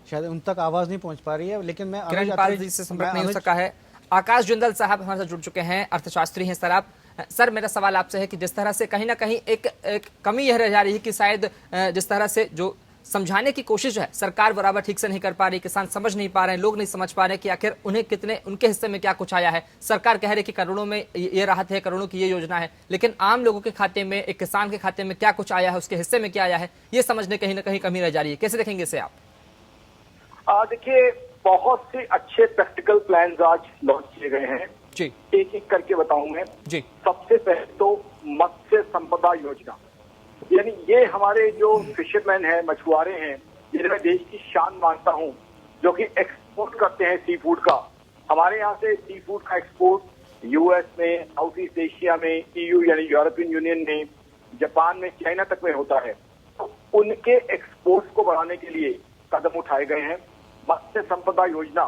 शायद उन तक आवाज नहीं पहुंच पा रही है, लेकिन मैं किरणपाल जी से संपर्क नहीं हो सका है। आकाश जिंदल साहब हमारे साथ जुड़ चुके हैं, अर्थशास्त्री हैं सर आप। सर, मेरा सवाल आपसे है कि जिस तरह से कहीं ना कहीं एक कमी यह रह जा रही है कि शायद जिस तरह से जो समझाने की कोशिश है सरकार बराबर ठीक से नहीं कर पा रही, किसान समझ नहीं पा रहे हैं, लोग नहीं समझ पा रहे कि आखिर उन्हें कितने, उनके हिस्से में क्या कुछ आया है। सरकार कह रही कि करोड़ों में ये राहत है, करोड़ों की ये योजना है, लेकिन आम लोगों के खाते में, एक किसान के खाते में क्या कुछ आया है, उसके हिस्से में क्या आया है, ये समझने कहीं ना कहीं कमी रह जा रही है। कैसे देखेंगे इसे आप? देखिए, बहुत से अच्छे प्रैक्टिकल प्लान्स आज लॉन्च किए गए हैं जी, एक एक करके बताऊं मैं जी। सबसे पहले तो मत्स्य संपदा योजना, यानी ये हमारे जो फिशरमैन हैं, मछुआरे हैं, जिन्हें मैं देश की शान मानता हूं, जो कि एक्सपोर्ट करते हैं सी फूड का। हमारे यहाँ से सी फूड का एक्सपोर्ट यूएस में, साउथ ईस्ट एशिया में, EU यानी यूरोपियन यूनियन में, जापान में, चाइना तक में होता है। तो उनके एक्सपोर्ट्स को बढ़ाने के लिए कदम उठाए गए हैं। मत्स्य संपदा योजना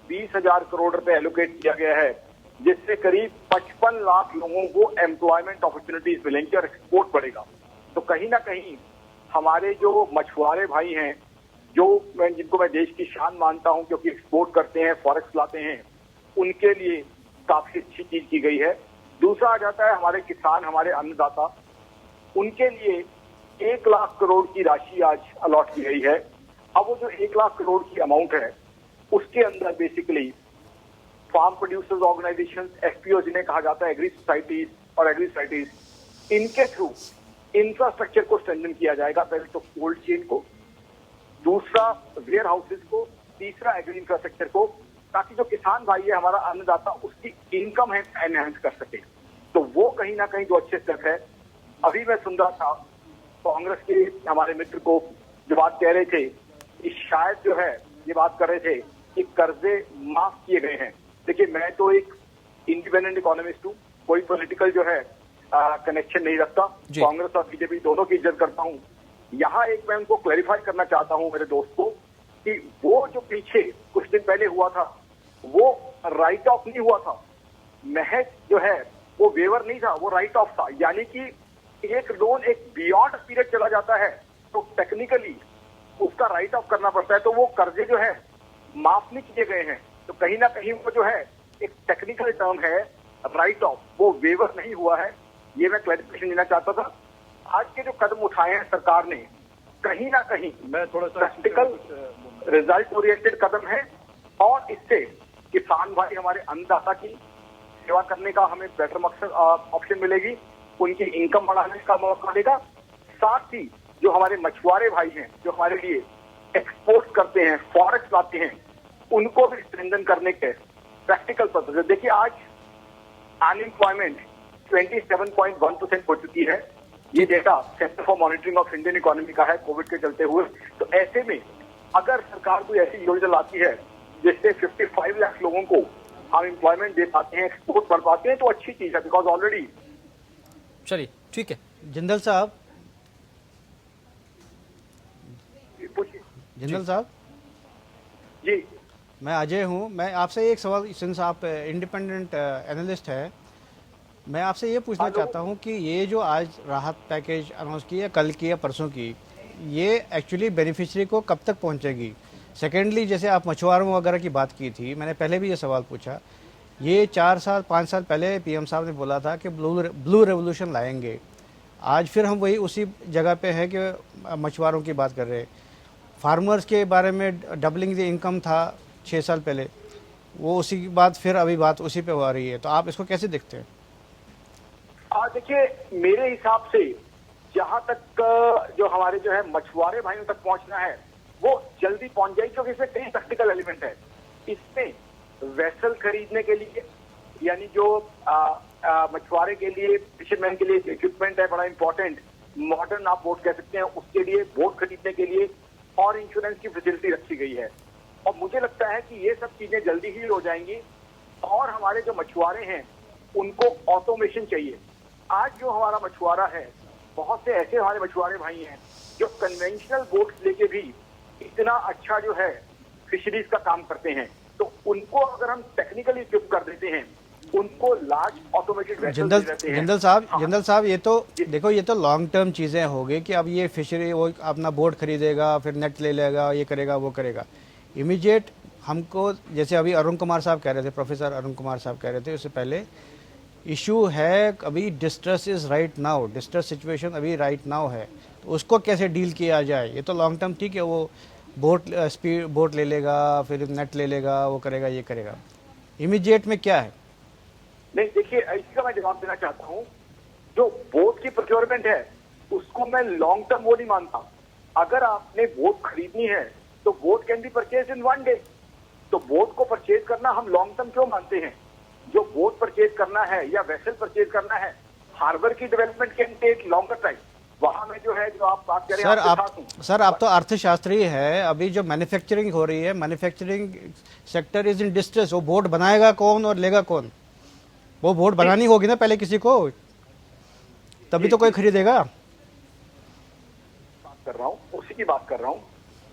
20,000 करोड़ रुपए एलोकेट किया गया है, जिससे करीब 55 लाख लोगों को एम्प्लॉयमेंट अपॉर्चुनिटीज मिलेंगी और एक्सपोर्ट बढ़ेगा। तो कहीं ना कहीं हमारे जो मछुआरे भाई हैं, जिनको मैं देश की शान मानता हूं क्योंकि एक्सपोर्ट करते हैं, फॉरेक्स लाते हैं, उनके लिए काफी अच्छी चीज की गई है। दूसरा आ जाता है हमारे किसान, हमारे अन्नदाता, उनके लिए 1 लाख करोड़ की राशि आज अलॉट की गई है। अब वो जो 1 लाख करोड़ की अमाउंट है, उसके अंदर basically farm producers organization, FPO जिन्हें कहा जाता है, एग्री सोसाइटीज और एग्री सोसाइटीज, इनके थ्रू इंफ्रास्ट्रक्चर को स्ट्रेंथन किया जाएगा। पहले तो कोल्ड चेन को, दूसरा वेयर हाउसेज को, तीसरा एग्री इंफ्रास्ट्रक्चर को, ताकि जो किसान भाई है, हमारा अन्नदाता, उसकी इनकम है एनहेंस कर सके। तो वो कहीं ना कहीं जो अच्छे स्टेप है। अभी मैं सुन रहा था कांग्रेस के हमारे मित्र को जो बात कह रहे थे कि शायद जो है ये बात कर रहे थे कि कर्जे माफ किए गए हैं। देखिए, मैं तो एक इंडिपेंडेंट इकोनॉमिस्ट हूँ, कोई पॉलिटिकल जो है कनेक्शन नहीं रखता। कांग्रेस और बीजेपी दोनों की इज्जत करता हूँ। यहाँ एक मैं उनको क्लैरिफाई करना चाहता हूँ मेरे दोस्त को कि वो जो पीछे कुछ दिन पहले हुआ था, वो राइट ऑफ नहीं हुआ था, महज जो है वो वेवर नहीं था, वो राइट ऑफ था। यानी कि एक लोन एक बियॉन्ड पीरियड चला जाता है तो टेक्निकली उसका राइट ऑफ करना पड़ता है। तो वो कर्जे जो है माफ नहीं किए गए हैं। तो कहीं ना कहीं वो जो है एक टेक्निकल टर्म है राइट ऑफ, वो वेवर नहीं हुआ है। ये मैं क्लैरिफिकेशन देना चाहता था। आज के जो कदम उठाए हैं सरकार ने, कहीं ना कहीं मैं थोड़ा सा प्रैक्टिकल रिजल्ट ओरिएंटेड कदम है और इससे किसान भाई, हमारे अन्नदाता की सेवा करने का हमें बेटर मकसद ऑप्शन मिलेगी, उनकी इनकम बढ़ाने का मौका मिलेगा। साथ ही जो हमारे मछुआरे भाई हैं, जो हमारे लिए एक्सपोर्ट करते हैं, फॉरेक्स लाते हैं, उनको भी स्ट्रेंथन करने के प्रैक्टिकल पर्पज है। देखिए, आज अनएम्प्लॉयमेंट 27.1% हो चुकी है। ये data centre for monitoring of Indian economy का है, कोविड के चलते हुए। तो ऐसे में अगर सरकार कोई ऐसी योजना लाती है जिससे 55 लाख लोगों को हम एम्प्लॉयमेंट दे पाते हैं, एक्सपोर्ट कर पाते हैं, तो अच्छी चीज है। बिकॉज ऑलरेडी चलिए ठीक है। जिंदल साहब, जिंदल साहब जी, मैं अजय हूँ। मैं आपसे एक सवाल, सिंस आप इंडिपेंडेंट एनालिस्ट है, मैं आपसे ये पूछना चाहता हूँ कि ये जो आज राहत पैकेज अनाउंस की है, कल की या परसों की, ये एक्चुअली बेनिफिशियरी को कब तक पहुँचेगी? सेकेंडली, जैसे आप मछुआरों वगैरह की बात की थी, मैंने पहले भी ये सवाल पूछा, ये 4-5 साल पहले PM साहब ने बोला था कि ब्लू रेवोल्यूशन लाएंगे। आज फिर हम वही उसी जगह पे है कि मछुआरों की बात कर रहे हैं। फार्मर्स के बारे में डबलिंग द इनकम था 6 साल पहले, वो उसी की बात फिर अभी बात उसी पे हो रही है। तो आप इसको कैसे देखते हैं? देखिए, मेरे हिसाब से जहां तक जो हमारे जो है मछुआरे भाइयों तक पहुंचना है, वो जल्दी पहुंच जाएगी, क्योंकि इसमें कई प्रैक्टिकल एलिमेंट है। इसमें वेसल खरीदने के लिए, यानी जो मछुआरे के लिए, फिशरमैन के लिए इक्विपमेंट है बड़ा इंपॉर्टेंट, मॉडर्न आप बोट कह सकते हैं, उसके लिए बोट खरीदने के लिए और इंश्योरेंस की फैसिलिटी रखी गई है। और मुझे लगता है कि ये सब चीजें जल्दी ही हो जाएंगी। और हमारे जो मछुआरे हैं उनको ऑटोमेशन चाहिए। आज जो हमारा मछुआरा है, बहुत से ऐसे हमारे मछुआरे भाई हैं जो कन्वेंशनल बोट्स लेके भी इतना अच्छा जो है फिशरीज का काम करते हैं। तो उनको अगर हम टेक्निकली इक्विप कर देते हैं, उनको लार्ज ऑटोमेटेड जिंदल साहब, ये तो देखो, ये तो लॉन्ग टर्म चीजें हो गई कि अब ये फिशरी वो अपना बोट खरीदेगा, फिर नेट ले लेगा, ये करेगा, वो करेगा। इमीडिएट हमको, जैसे अभी अरुण कुमार साहब कह रहे थे, प्रोफेसर अरुण कुमार साहब कह रहे थे उससे पहले, इशू है अभी distress is right now, distress situation अभी राइट नाउ है, तो उसको कैसे डील किया जाए? ये तो लॉन्ग टर्म ठीक है, वो बोट ले लेगा, फिर नेट ले लेगा, वो करेगा, ये करेगा। इमीडिएट में क्या है? नहीं, देखिए, इसका मैं जवाब देना चाहता हूँ। जो बोट की प्रोक्योरमेंट है उसको मैं लॉन्ग टर्म वो नहीं मानता। अगर आपने बोट खरीदनी है तो boat can be purchase in 1 day. तो बोट को परचेज करना हम लॉन्ग टर्म क्यों मानते हैं? जो बोट परचेज करना है या वेसल परचेज करना है, हार्बर की development can take longer time. वहां में जो है जो आप बात करें सर आप तो अर्थशास्त्री है। अभी जो मैन्युफैक्चरिंग हो रही है, manufacturing sector is in distress. वो बोर्ड बनाएगा कौन और लेगा कौन? वो बोर्ड बनानी होगी ना पहले किसी को, तभी तो कोई खरीदेगा। बात कर रहा हूँ, उसी की बात कर रहा हूँ।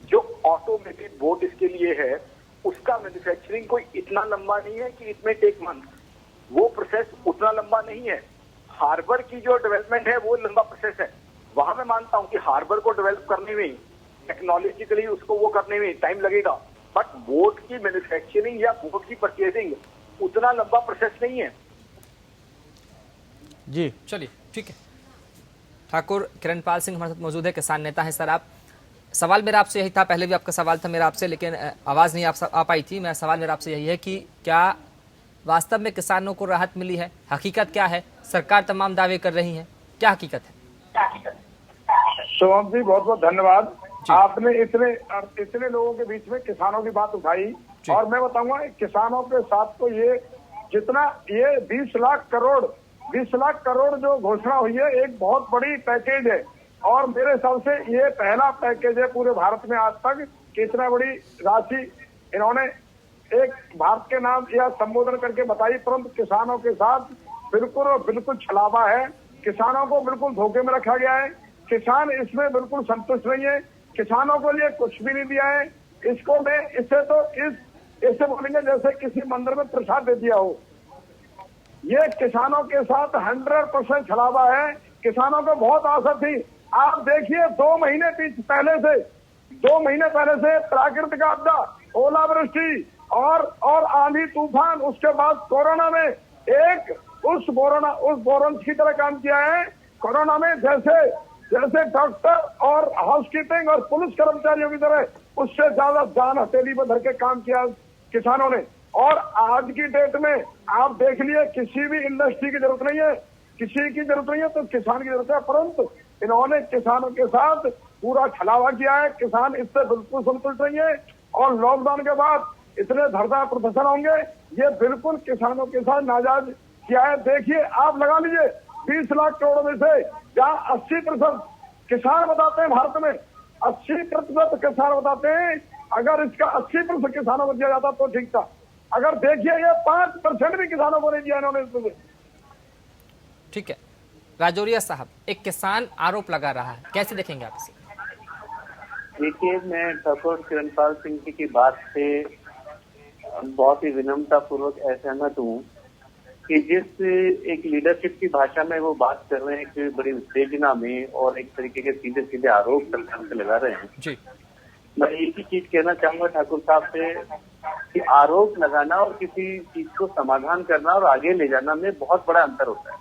जो ऑटोमेटेड बोर्ड इसके लिए है, उसका मैन्युफैक्चरिंग कोई इतना लंबा नहीं है कि इट में टेक मंथ। वो प्रोसेस उतना लंबा नहीं है। हार्बर की जो डेवलपमेंट है वो लंबा प्रोसेस है। वहां मैं मानता हूं कि हार्बर को डेवलप करने में, टेक्नोलॉजिकली उसको वो करने में टाइम लगेगा, बट बोट की मैन्युफैक्चरिंग या बोट की परचेजिंग उतना लंबा प्रोसेस नहीं है। जी चलिए ठीक है। ठाकुर किरणपाल सिंह हमारे साथ मौजूद है, किसान नेता हैं। सर आप, सवाल मेरा आपसे यही था, पहले भी आपका सवाल था मेरा आपसे, लेकिन आवाज़ नहीं आ पाई थी। मेरा सवाल मेरा आपसे यही है कि क्या वास्तव में किसानों को राहत मिली है? हकीकत क्या है? सरकार तमाम दावे कर रही है, क्या हकीकत है? शुभम जी बहुत बहुत धन्यवाद। आपने इतने लोगों के बीच में किसानों की बात उठाई, और मैं बताऊंगा किसानों के साथ तो ये जितना ये 20 लाख करोड़ जो घोषणा हुई है, एक बहुत बड़ी पैकेज है। और मेरे हिसाब से ये पहला पैकेज है पूरे भारत में आज तक कि इतना बड़ी राशि इन्होंने एक भारत के नाम या संबोधन करके बताई, परंतु किसानों के साथ बिल्कुल छलावा है। किसानों को बिल्कुल धोखे में रखा गया है। किसान इसमें बिल्कुल संतुष्ट नहीं है। किसानों को लिए कुछ भी नहीं दिया है। इसको मैं इससे बोलेंगे जैसे किसी मंदिर में प्रसाद दे दिया हो। ये किसानों के साथ 100% छलावा है। किसानों को बहुत आशा थी। आप देखिए 2 महीने पहले से प्राकृतिक आपदा, ओलावृष्टि और आंधी तूफान, उसके बाद कोरोना में एक उस बोरन की तरह काम किया है। कोरोना में जैसे डॉक्टर और हाउसकीपिंग और पुलिस कर्मचारियों की तरह उससे ज्यादा जान हथेली पर धर के काम किया किसानों ने। और आज की डेट में आप देख लिए किसी भी इंडस्ट्री की जरूरत नहीं है, तो किसान की जरूरत है। परंतु इन्होंने किसानों के साथ पूरा छलावा किया है। किसान इससे बिल्कुल संतुष्ट नहीं है। और लॉकडाउन के बाद इतने धरना प्रदर्शन होंगे, ये बिल्कुल किसानों के साथ नाजायज किया है। देखिए आप लगा लीजिए 20 लाख करोड़ में से जहाँ 80% किसान बताते हैं, भारत में 80% किसान बताते हैं, अगर इसका 80% किसानों को दिया जाता तो ठीक था। अगर देखिए ये 5% भी किसानों को नहीं दिया इन्होंने। ठीक है, राजौरिया साहब, एक किसान आरोप लगा रहा है, कैसे देखेंगे आप इसे? देखिए, मैं ठाकुर किरणपाल सिंह जी की बात से बहुत ही विनम्रता पूर्वक असहमत हूँ कि जिस एक लीडरशिप की भाषा में वो बात कर रहे हैं कि बड़ी उत्तेजना में और एक तरीके के सीधे सीधे आरोप सरकार से लगा रहे हैं जी। मैं एक ही चीज कहना चाहूंगा ठाकुर साहब से कि आरोप लगाना और किसी चीज को समाधान करना और आगे ले जाना में बहुत बड़ा अंतर होता है।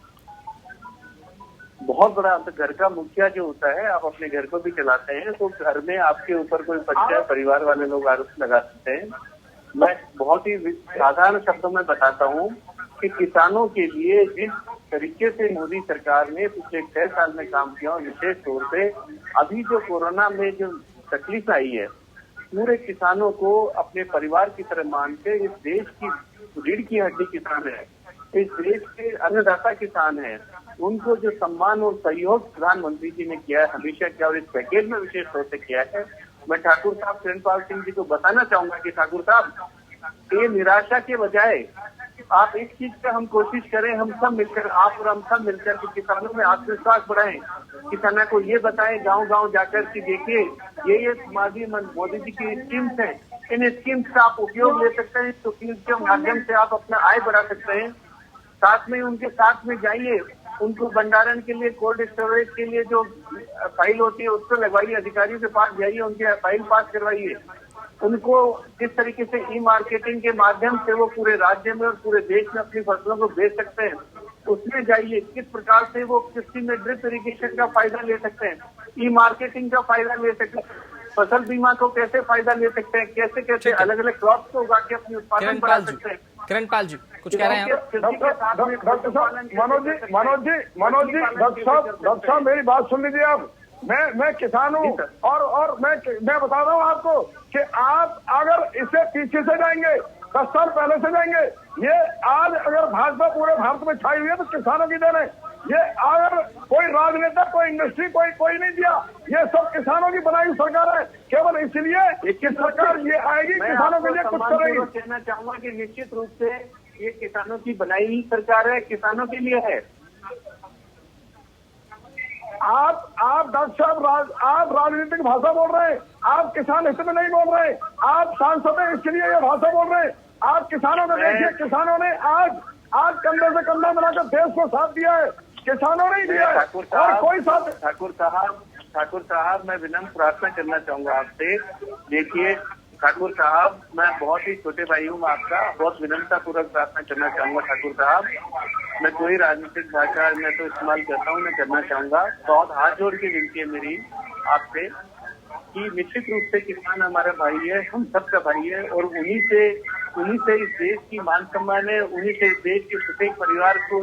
बहुत बड़ा अंतर। घर का मुखिया जो होता है, आप अपने घर को भी चलाते हैं, तो घर में आपके ऊपर कोई बच्चा, परिवार वाले लोग आरोप लगा सकते हैं। मैं बहुत ही साधारण शब्दों में बताता हूँ कि किसानों के लिए जिस तरीके से मोदी सरकार ने पिछले 6 साल में काम किया, और विशेष तौर पे अभी जो कोरोना में जो तकलीफ आई है, पूरे किसानों को अपने परिवार की तरह मान के इस देश की रीढ़ की हड्डी किसान है, इस देश के अन्नदाता किसान है, उनको जो सम्मान और सहयोग प्रधानमंत्री जी ने किया है, हमेशा किया, और इस पैकेज में विशेष तौर से किया है। मैं ठाकुर साहब किरणपाल सिंह जी को बताना चाहूंगा कि ठाकुर साहब, ये निराशा के बजाय आप एक चीज पे हम कोशिश करें, हम सब मिलकर, आप और हम सब मिलकर कि किसानों में आत्मविश्वास बढ़ाएं, किसानों को ये बताएं गांव-गांव जाकर कि देखिए ये मोदी जी की स्कीम्स हैं, इन स्कीम्स का आप उपयोग ले सकते हैं, तो के माध्यम से आप अपना आय बढ़ा सकते हैं। साथ में उनके साथ में जाइए, उनको भंडारण के लिए, कोल्ड स्टोरेज के लिए जो फाइल होती है उसको लगवाइए, अधिकारियों के पास जाइए, उनके फाइल पास करवाइए। उनको जिस तरीके से ई मार्केटिंग के माध्यम से वो पूरे राज्य में और पूरे देश में अपनी फसलों को बेच सकते हैं, उसमें जाइए। किस प्रकार से वो कृषि में ड्रिप इरिगेशन का फायदा ले सकते हैं, ई मार्केटिंग का फायदा ले सकते हैं, फसल बीमा को कैसे फायदा ले सकते हैं, कैसे कैसे अलग अलग क्रॉप्स को उगा के अपनी उत्पादन बढ़ा सकते हैं। किरणपाल जी कुछ कह रहे हैं आप? डॉक्टर साहब, मनोज जी, डॉक्टर साहब मेरी बात सुन लीजिए आप। मैं किसान हूँ, और मैं बता रहा हूँ आपको कि आप अगर इसे पीछे से जाएंगे, 10 साल पहले से जाएंगे, ये आज अगर भाजपा पूरे भारत में छाई हुई है तो किसानों की देन है। ये अगर कोई राजनेता, कोई इंडस्ट्री, कोई नहीं दिया। ये सब किसानों की बनाई सरकार है, केवल इसलिए कि सरकार ये आएगी किसानों के लिए कुछ करेगी। कहना चाहूंगा कि निश्चित रूप से ये किसानों की बनाई हुई सरकार है, किसानों के लिए है। आप डॉक्टर साहब आप राजनीतिक भाषा बोल रहे हैं, आप किसान हित में नहीं बोल रहे, आप सांसद हैं इसलिए ये भाषा बोल रहे हैं। आप किसानों को देखिए, किसानों ने आज कंधे से कंधा मिलाकर देश को साथ दिया है, किसानों ने ही दिया है और कोई साथ। ठाकुर साहब मैं विनम्र प्रार्थना करना चाहूंगा आपसे। देखिए ठाकुर साहब, मैं बहुत ही छोटे भाई हूँ आपका, बहुत विनम्रता पूर्वक प्रार्थना करना चाहूंगा ठाकुर साहब। मैं कोई राजनीतिक भाषा मैं तो इस्तेमाल करता हूँ, मैं करना चाहूंगा। बहुत हाथ जोड़ के विनती है मेरी आपसे कि निश्चित रूप से किसान हमारा भाई है, हम सबका भाई है और उन्हीं से इस देश की मान सम्मान है, उन्हीं से इस देश के प्रत्येक परिवार को,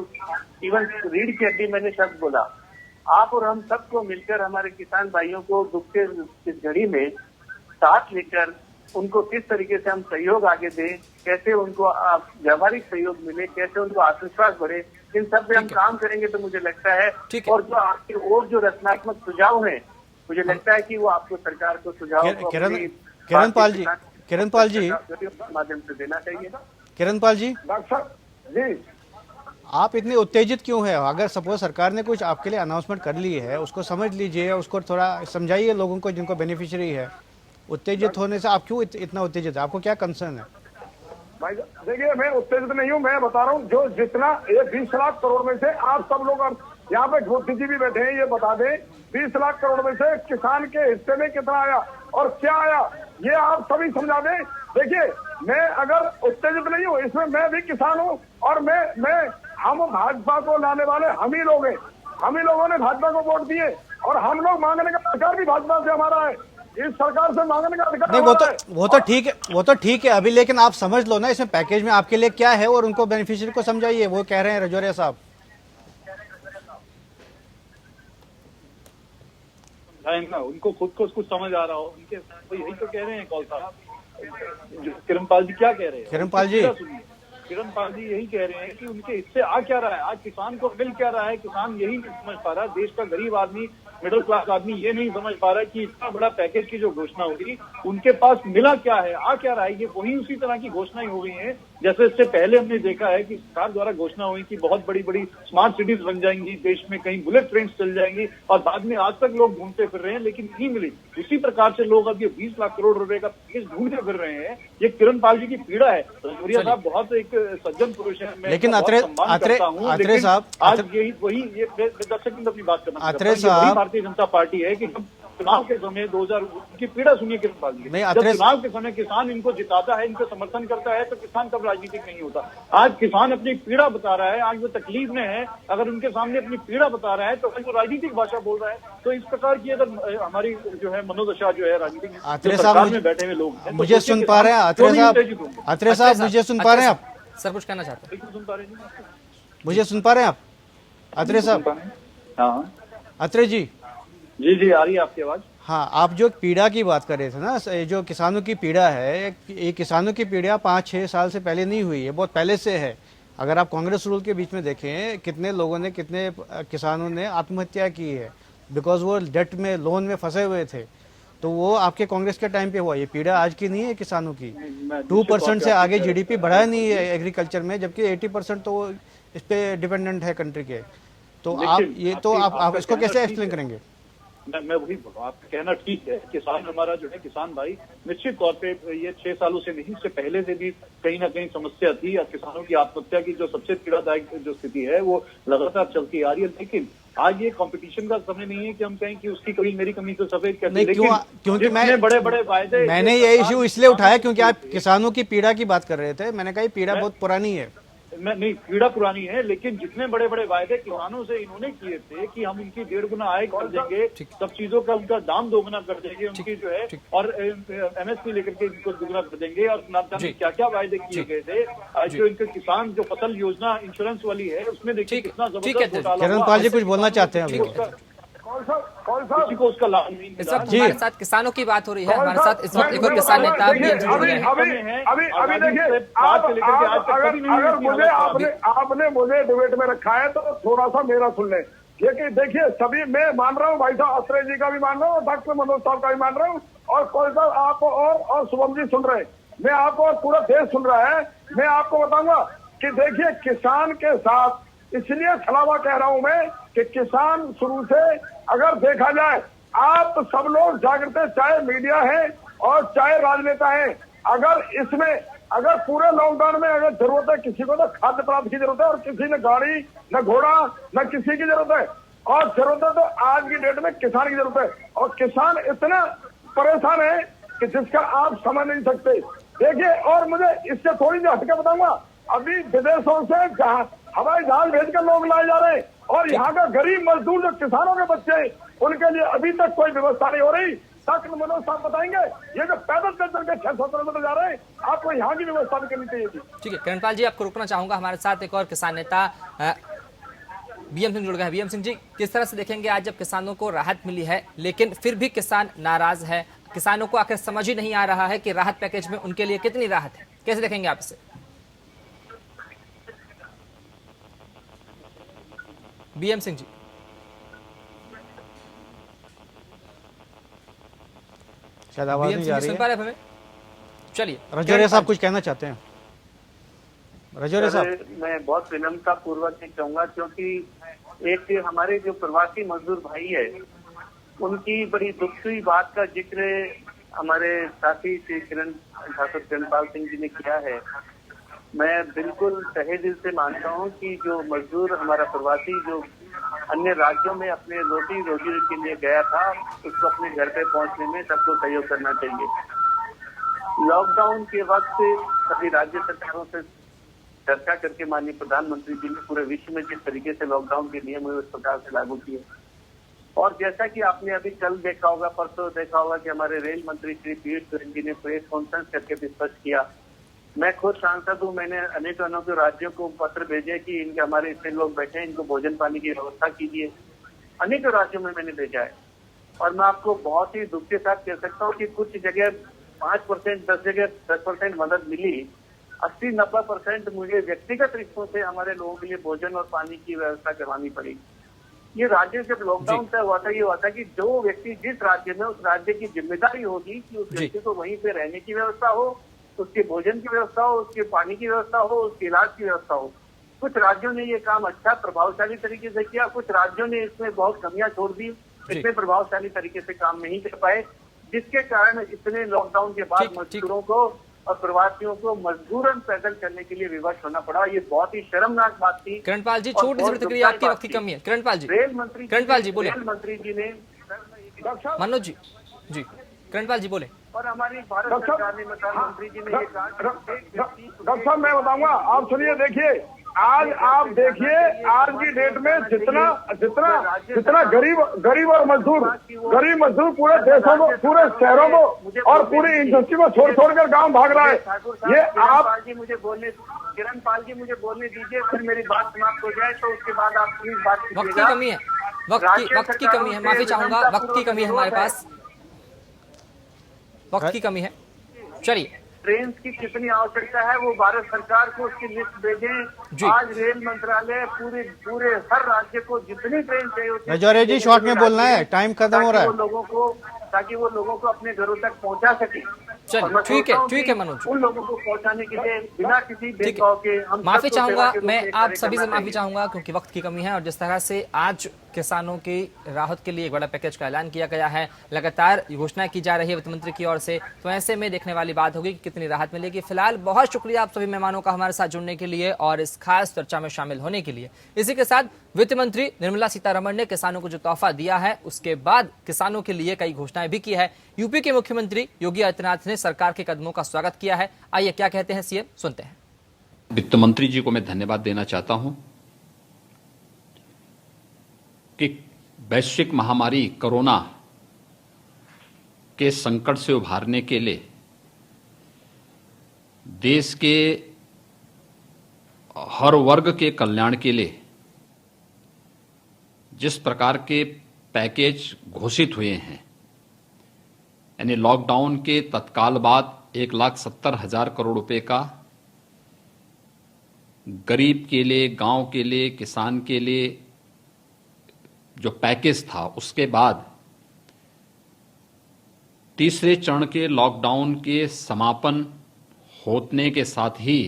इवन रीढ़ की हड्डी मैंने शब्द बोला। आप और हम सबको मिलकर हमारे किसान भाइयों को दुख के इस घड़ी में साथ लेकर उनको किस तरीके से हम सहयोग आगे दें, कैसे उनको व्यावहारिक सहयोग मिले, कैसे उनको आत्मविश्वास बढ़े, इन सब पे हम काम करेंगे तो मुझे लगता है। और जो आपकी और जो रचनात्मक सुझाव हैं, मुझे लगता है कि वो आपको सरकार को सुझाव किरणपाल जी माध्यम से देना चाहिए। किरणपाल जी, डॉक्टर जी, आप इतने उत्तेजित क्यों हैं? अगर सपोज सरकार ने कुछ आपके लिए अनाउंसमेंट कर ली है, उसको समझ लीजिए, उसको थोड़ा समझाइए लोगों को जिनको बेनिफिशियरी है। उत्तेजित होने से आप क्यों इतना उत्तेजित है? आपको क्या कंसर्न है? भाई देखिए, मैं उत्तेजित नहीं हूँ, मैं बता रहा हूँ जो जितना ये 20 लाख करोड़ में से आप सब लोग यहाँ पे मोदी जी भी बैठे हैं, ये बता दें 20 लाख करोड़ में से किसान के हिस्से में कितना आया और क्या आया, ये आप सभी समझा दें। देखिए, मैं अगर उत्तेजित नहीं हूँ, इसमें मैं भी किसान हूँ और हम भाजपा को लाने वाले हम ही लोग हैं। हम ही लोगों ने भाजपा को वोट दिए और हम लोग मांगने का अधिकार भी भाजपा से हमारा है, इस सरकार से मांगने का अधिकार नहीं। वो तो ठीक है अभी, लेकिन आप समझ लो ना इसमें पैकेज में आपके लिए क्या है और उनको बेनिफिशियरी को समझाइए। वो कह रहे हैं रजौरिया साहब, उनको खुद को कुछ समझ आ रहा हो, उनके तो यही तो कह रहे हैं। कौल साहब, किरणपाल जी क्या कह रहे हैं? किरणपाल जी यही कह रहे हैं कि उनके हिस्से आ क्या रहा है, आज किसान को मिल क्या रहा है। किसान यही नहीं समझ पा रहा, देश का गरीब आदमी, मिडिल क्लास आदमी ये नहीं समझ पा रहा है कि इतना बड़ा पैकेज की जो घोषणा होगी उनके पास मिला क्या है, आ क्या रहा है। ये वही उसी तरह की घोषणाएं हो गई हैं जैसे इससे पहले हमने देखा है कि सरकार द्वारा घोषणा हुई कि बहुत बड़ी बड़ी स्मार्ट सिटीज बन जाएंगी, देश में कहीं बुलेट ट्रेन चल जाएंगी, और बाद में आज तक लोग ढूंढते फिर रहे हैं लेकिन नहीं मिली। उसी प्रकार से लोग अब ये 20 लाख करोड़ रुपए का पैकेज ढूंढते फिर रहे हैं। ये किरणपाल जी की पीड़ा है। रजौरिया साहब बहुत एक सज्जन पुरुष है, मैं लेकिन अत्रे साहब, आज यही वही ये 10 सेकंड अपनी बात करना, भारतीय जनता पार्टी है कि जब चुनाव के समय 2000 की पीड़ा सुनिए किरणपाल जी, जब चुनाव के समय किसान इनको जिताता है, इनको समर्थन करता है तो किसान कब राजनीतिक नहीं होता। आज किसान अपनी पीड़ा बता रहा है, आज वो तकलीफ में है, अगर उनके सामने अपनी पीड़ा बता रहा है तो वो राजनीतिक भाषा बोल रहा है। तो इस प्रकार की अगर हमारी जो है मनोदशा जो है राजनीतिक सरकार में बैठे हुए लोग मुझे सुन पा रहे हैं? अत्रे साहब मुझे सुन पा रहे हैं? आप सर कुछ कहना चाहते हैं? सुन पा रहे हैं? मुझे सुन पा रहे हैं आप अत्रे साहब? हाँ अत्रे जी, जी आ रही है आपकी आवाज। हाँ, आप जो पीड़ा की बात कर रहे थे ना, जो किसानों की पीड़ा है, ये किसानों की पीड़ा 5-6 साल से पहले नहीं हुई है, बहुत पहले से है। अगर आप कांग्रेस रूल के बीच में देखें, कितने लोगों ने, कितने किसानों ने आत्महत्या की है बिकॉज वो डेट में, लोन में फंसे हुए थे। तो वो आपके कांग्रेस के टाइम पे हुआ। ये पीड़ा आज की नहीं है किसानों की। 2% से आगे जीडीपी बढ़ा नहीं है एग्रीकल्चर में, जबकि 80% तो वो इस पे डिपेंडेंट है कंट्री के। तो आप इसको कैसे एक्सप्लेन करेंगे? मैं वही बोलूँ, आपका कहना ठीक है। किसान हमारा जो है, किसान भाई निश्चित तौर पे ये 6 सालों से नहीं, इससे पहले से भी कहीं ना कहीं समस्या थी। और किसानों की आत्महत्या की जो सबसे पीड़ादायक जो स्थिति है वो लगातार चलती आ रही है। लेकिन आज ये कंपटीशन का समय नहीं है कि हम कहें कि उसकी कमी, मेरी कमी तो सफेद कहते हैं। क्योंकि मैं बड़े वायदे, मैंने ये इश्यू इसलिए उठाया क्योंकि आप किसानों की पीड़ा की बात कर रहे थे। मैंने कहा पीड़ा बहुत पुरानी है। नहीं, पीड़ा पुरानी है, लेकिन जितने बड़े बड़े वायदे किसानों से इन्होंने किए थे कि हम उनकी 1.5 गुना आय कर देंगे, सब चीजों का उनका दाम 2 गुना कर देंगे, उनकी जो है और एमएसपी लेकर के इनको 2 गुना कर देंगे, और ना जाने क्या क्या वायदे किए गए थे। जो इनके किसान जो फसल योजना इंश्योरेंस वाली है उसमें देखिए कितना जबरदस्त घोटाला। किरणपाल जी कुछ बोलना चाहते हैं? किसी को उसका लाभ नहीं इस मिला। वक्त हमारे साथ किसानों की बात हो रही है। हमारे साथ इस वक्त एक और किसान नेता देखिए, अभी देखिए, अगर आपने मुझे डिबेट में रखा है तो थोड़ा सा मेरा सुन लें। क्योंकि देखिए, सभी मैं मान रहा हूँ, भाई साहब अत्रे जी का भी मान रहा हूँ, डॉक्टर मनोज साहब का भी मान रहा हूँ, और कोई साहब आप और शुभम जी सुन रहे हैं, मैं आपको और पूरा देश सुन रहा है। मैं आपको बताऊंगा कि देखिए, किसान के साथ इसलिए छलावा कह रहा हूं मैं कि किसान शुरू से अगर देखा जाए, आप सब लोग जागृत हैं, चाहे मीडिया है और चाहे राजनेता है। अगर इसमें अगर पूरे लॉकडाउन में अगर जरूरत है किसी को, तो खाद्य पदार्थ की जरूरत है, और किसी ने गाड़ी न घोड़ा न किसी की जरूरत है, और जरूरत है तो आज की डेट में किसान की जरूरत है। और किसान इतना परेशान है कि जिसका आप समझ नहीं सकते। देखिए, और मुझे इससे थोड़ी सी हटके बताऊंगा, अभी विदेशों से हवाई जहाज भेजकर लोग लाए जा रहे हैं, और यहाँ का गरीब मजदूर जो किसानों के बच्चे हैं उनके लिए अभी तक कोई व्यवस्था नहीं हो रही। डॉक्टर मनोज साहब बताएंगे, ये जो पैदल चल के 600 किलोमीटर जा रहे हैं, आपको यहाँ की व्यवस्था भी करनी चाहिए थी। ठीक है किरणपाल जी, आपको रोकना चाहूंगा। हमारे साथ एक और किसान नेता बीएम सिंह जुड़ गए हैं। बीएम सिंह जी, किस तरह से देखेंगे आज जब किसानों को राहत मिली है लेकिन फिर भी किसान नाराज है? किसानों को आखिर समझ ही नहीं आ रहा है कि राहत पैकेज में उनके लिए कितनी राहत है, कैसे देखेंगे आप इसे? बीएम सिंह जी। शायद आवाज नहीं जा रही सुन पा है। रहे हैं हमें? चलिए, रजौरिया साहब कुछ कहना चाहते हैं? रजौरिया साहब, मैं बहुत विनम्रता पूर्वक नहीं कहूंगा, क्योंकि एक हमारे जो प्रवासी मजदूर भाई है उनकी बड़ी दुख हुई बात का जिक्र हमारे साथी श्री ठाकुर किरणपाल सिंह जी ने किया है। मैं बिल्कुल तहे दिल से मानता हूं कि जो मजदूर हमारा प्रवासी जो अन्य राज्यों में अपने रोजी के लिए गया था, उसको अपने घर पे पहुंचने में सबको सहयोग करना चाहिए। लॉकडाउन के वक्त सभी राज्य सरकारों से चर्चा करके माननीय प्रधानमंत्री जी ने पूरे विश्व में जिस तरीके से लॉकडाउन के नियम उस प्रकार से लागू किए, और जैसा कि आपने अभी कल देखा होगा, परसों देखा होगा कि हमारे रेल मंत्री श्री पीयूष गोयल जी ने प्रेस कॉन्फ्रेंस करके भी स्पष्ट किया। मैं खुद सांसद हूँ, मैंने अनेक राज्यों को पत्र भेजे कि इनके हमारे इतने लोग बैठे हैं, इनको भोजन पानी की व्यवस्था कीजिए। अनेक राज्यों में मैंने भेजा है, और मैं आपको बहुत ही दुख के साथ कह सकता हूँ कि कुछ जगह 5%, 10 जगह 10% मदद मिली, 80-90% मुझे व्यक्तिगत रिश्तों से हमारे लोगों के लिए भोजन और पानी की व्यवस्था करवानी पड़ी। ये राज्य जब लॉकडाउन तय हुआ था, ये हुआ था कि जो व्यक्ति जिस राज्य में, उस राज्य की जिम्मेदारी होगी कि उस व्यक्ति को वहीं पे रहने की व्यवस्था हो, उसके भोजन की व्यवस्था हो, उसके पानी की व्यवस्था हो, उसके इलाज की व्यवस्था हो। कुछ राज्यों ने ये काम अच्छा प्रभावशाली तरीके से किया, कुछ राज्यों ने इसमें बहुत कमियां छोड़ दी, इतने प्रभावशाली तरीके से काम नहीं कर पाए, जिसके कारण इतने लॉकडाउन के बाद मजदूरों को और प्रवासियों को मजबूरन पैदल करने के लिए विवश होना पड़ा। ये बहुत ही शर्मनाक बात थी। किरणपाल जी, छोटी सी प्रतिक्रिया, आपकी वक्त की कमी है। किरणपाल जी, किरणपाल जी बोले। रेल मंत्री जी ने, मनोज जी, जी किरणपाल जी बोले। और हमारी भारत सरकार ने, प्रधानमंत्री जी ने ये कहा। डॉक्टर साहब मैं बताऊंगा, आप सुनिए, देखिए आज आप देखिए, आज की डेट में जितना गरीब और मजदूर पूरे देशों को, पूरे शहरों को और पूरी इंडस्ट्री को छोड़ गांव भाग रहा है। ये आप किरणपाल जी मुझे बोलने दीजिए, फिर मेरी बात समाप्त हो जाए, तो उसके बाद आप प्लीज बात कीजिएगा। वक्त की कमी है, वक्त की कमी है, माफी चाहूंगा, वक्त की कमी है हमारे पास, वक्त की कमी है। चलिए, ट्रेन की कितनी आवश्यकता है वो भारत सरकार को उसकी लिस्ट भेजें। आज रेल मंत्रालय पूरे हर राज्य को जितनी ट्रेन चाहिए, रजौरिया जी शॉर्ट में बोलना है, टाइम खत्म हो रहा है, ताकि वो लोगों को अपने घरों तक पहुंचा सके। चलिए, ठीक है मनोज, उन लोगों को पहुंचाने के लिए बिना किसी भेदभाव के हम माफी चाहूंगा, मैं आप सभी से माफी चाहूंगा क्योंकि वक्त की कमी है। और जिस तरह से आज किसानों की राहत के लिए एक बड़ा पैकेज का ऐलान किया गया है, लगातार घोषणा की जा रही है वित्त मंत्री की ओर से, तो ऐसे में देखने वाली बात होगी कि कितनी राहत मिलेगी। फिलहाल बहुत शुक्रिया आप सभी मेहमानों का हमारे साथ जुड़ने के लिए और इस खास चर्चा में शामिल होने के लिए। इसी के साथ वित्त मंत्री निर्मला सीतारमण ने किसानों को जो तोहफा दिया है, उसके बाद किसानों के लिए कई घोषणाएं भी की है। यूपी के मुख्यमंत्री योगी आदित्यनाथ ने सरकार के कदमों का स्वागत किया है। आइए क्या कहते हैं सीएम, सुनते हैं। वित्त मंत्री जी को मैं धन्यवाद देना चाहता हूं कि वैश्विक महामारी कोरोना के संकट से उभारने के लिए देश के हर वर्ग के कल्याण के लिए जिस प्रकार के पैकेज घोषित हुए हैं, यानी लॉकडाउन के तत्काल बाद 1,70,000 करोड़ रुपए का गरीब के लिए, गांव के लिए, किसान के लिए जो पैकेज था, उसके बाद तीसरे चरण के लॉकडाउन के समापन होने के साथ ही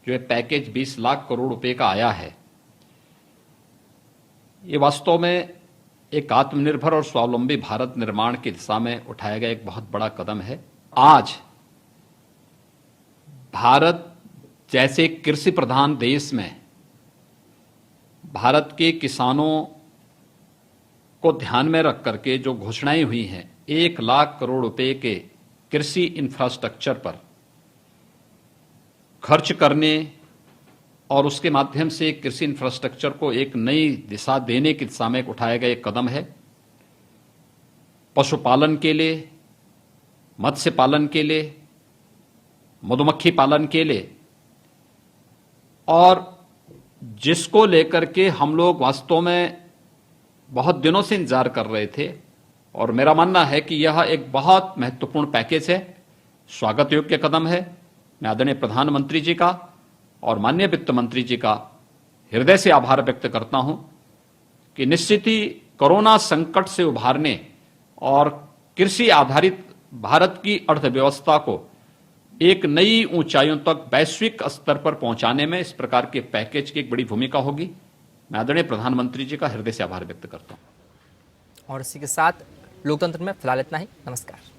जो ये पैकेज 20 लाख करोड़ रुपए का आया है, ये वास्तव में एक आत्मनिर्भर और स्वावलंबी भारत निर्माण की दिशा में उठाया गया एक बहुत बड़ा कदम है। आज भारत जैसे कृषि प्रधान देश में भारत के किसानों को ध्यान में रख करके जो घोषणाएं हुई हैं, 1 लाख करोड़ रुपए के कृषि इंफ्रास्ट्रक्चर पर खर्च करने और उसके माध्यम से कृषि इंफ्रास्ट्रक्चर को एक नई दिशा देने की दिशा में उठाया गया एक कदम है। पशुपालन के लिए, मत्स्य पालन के लिए, मधुमक्खी पालन के लिए, और जिसको लेकर के हम लोग वास्तव में बहुत दिनों से इंतजार कर रहे थे, और मेरा मानना है कि यह एक बहुत महत्वपूर्ण पैकेज है, स्वागत योग्य कदम है। मैं आदरणीय प्रधानमंत्री जी का और माननीय वित्त मंत्री जी का हृदय से आभार व्यक्त करता हूं कि निश्चित ही कोरोना संकट से उभारने और कृषि आधारित भारत की अर्थव्यवस्था को एक नई ऊंचाइयों तक वैश्विक स्तर पर पहुंचाने में इस प्रकार के पैकेज की एक बड़ी भूमिका होगी। मैं आदरणीय प्रधानमंत्री जी का हृदय से आभार व्यक्त करता हूं। और इसी के साथ लोकतंत्र में फिलहाल इतना ही। नमस्कार।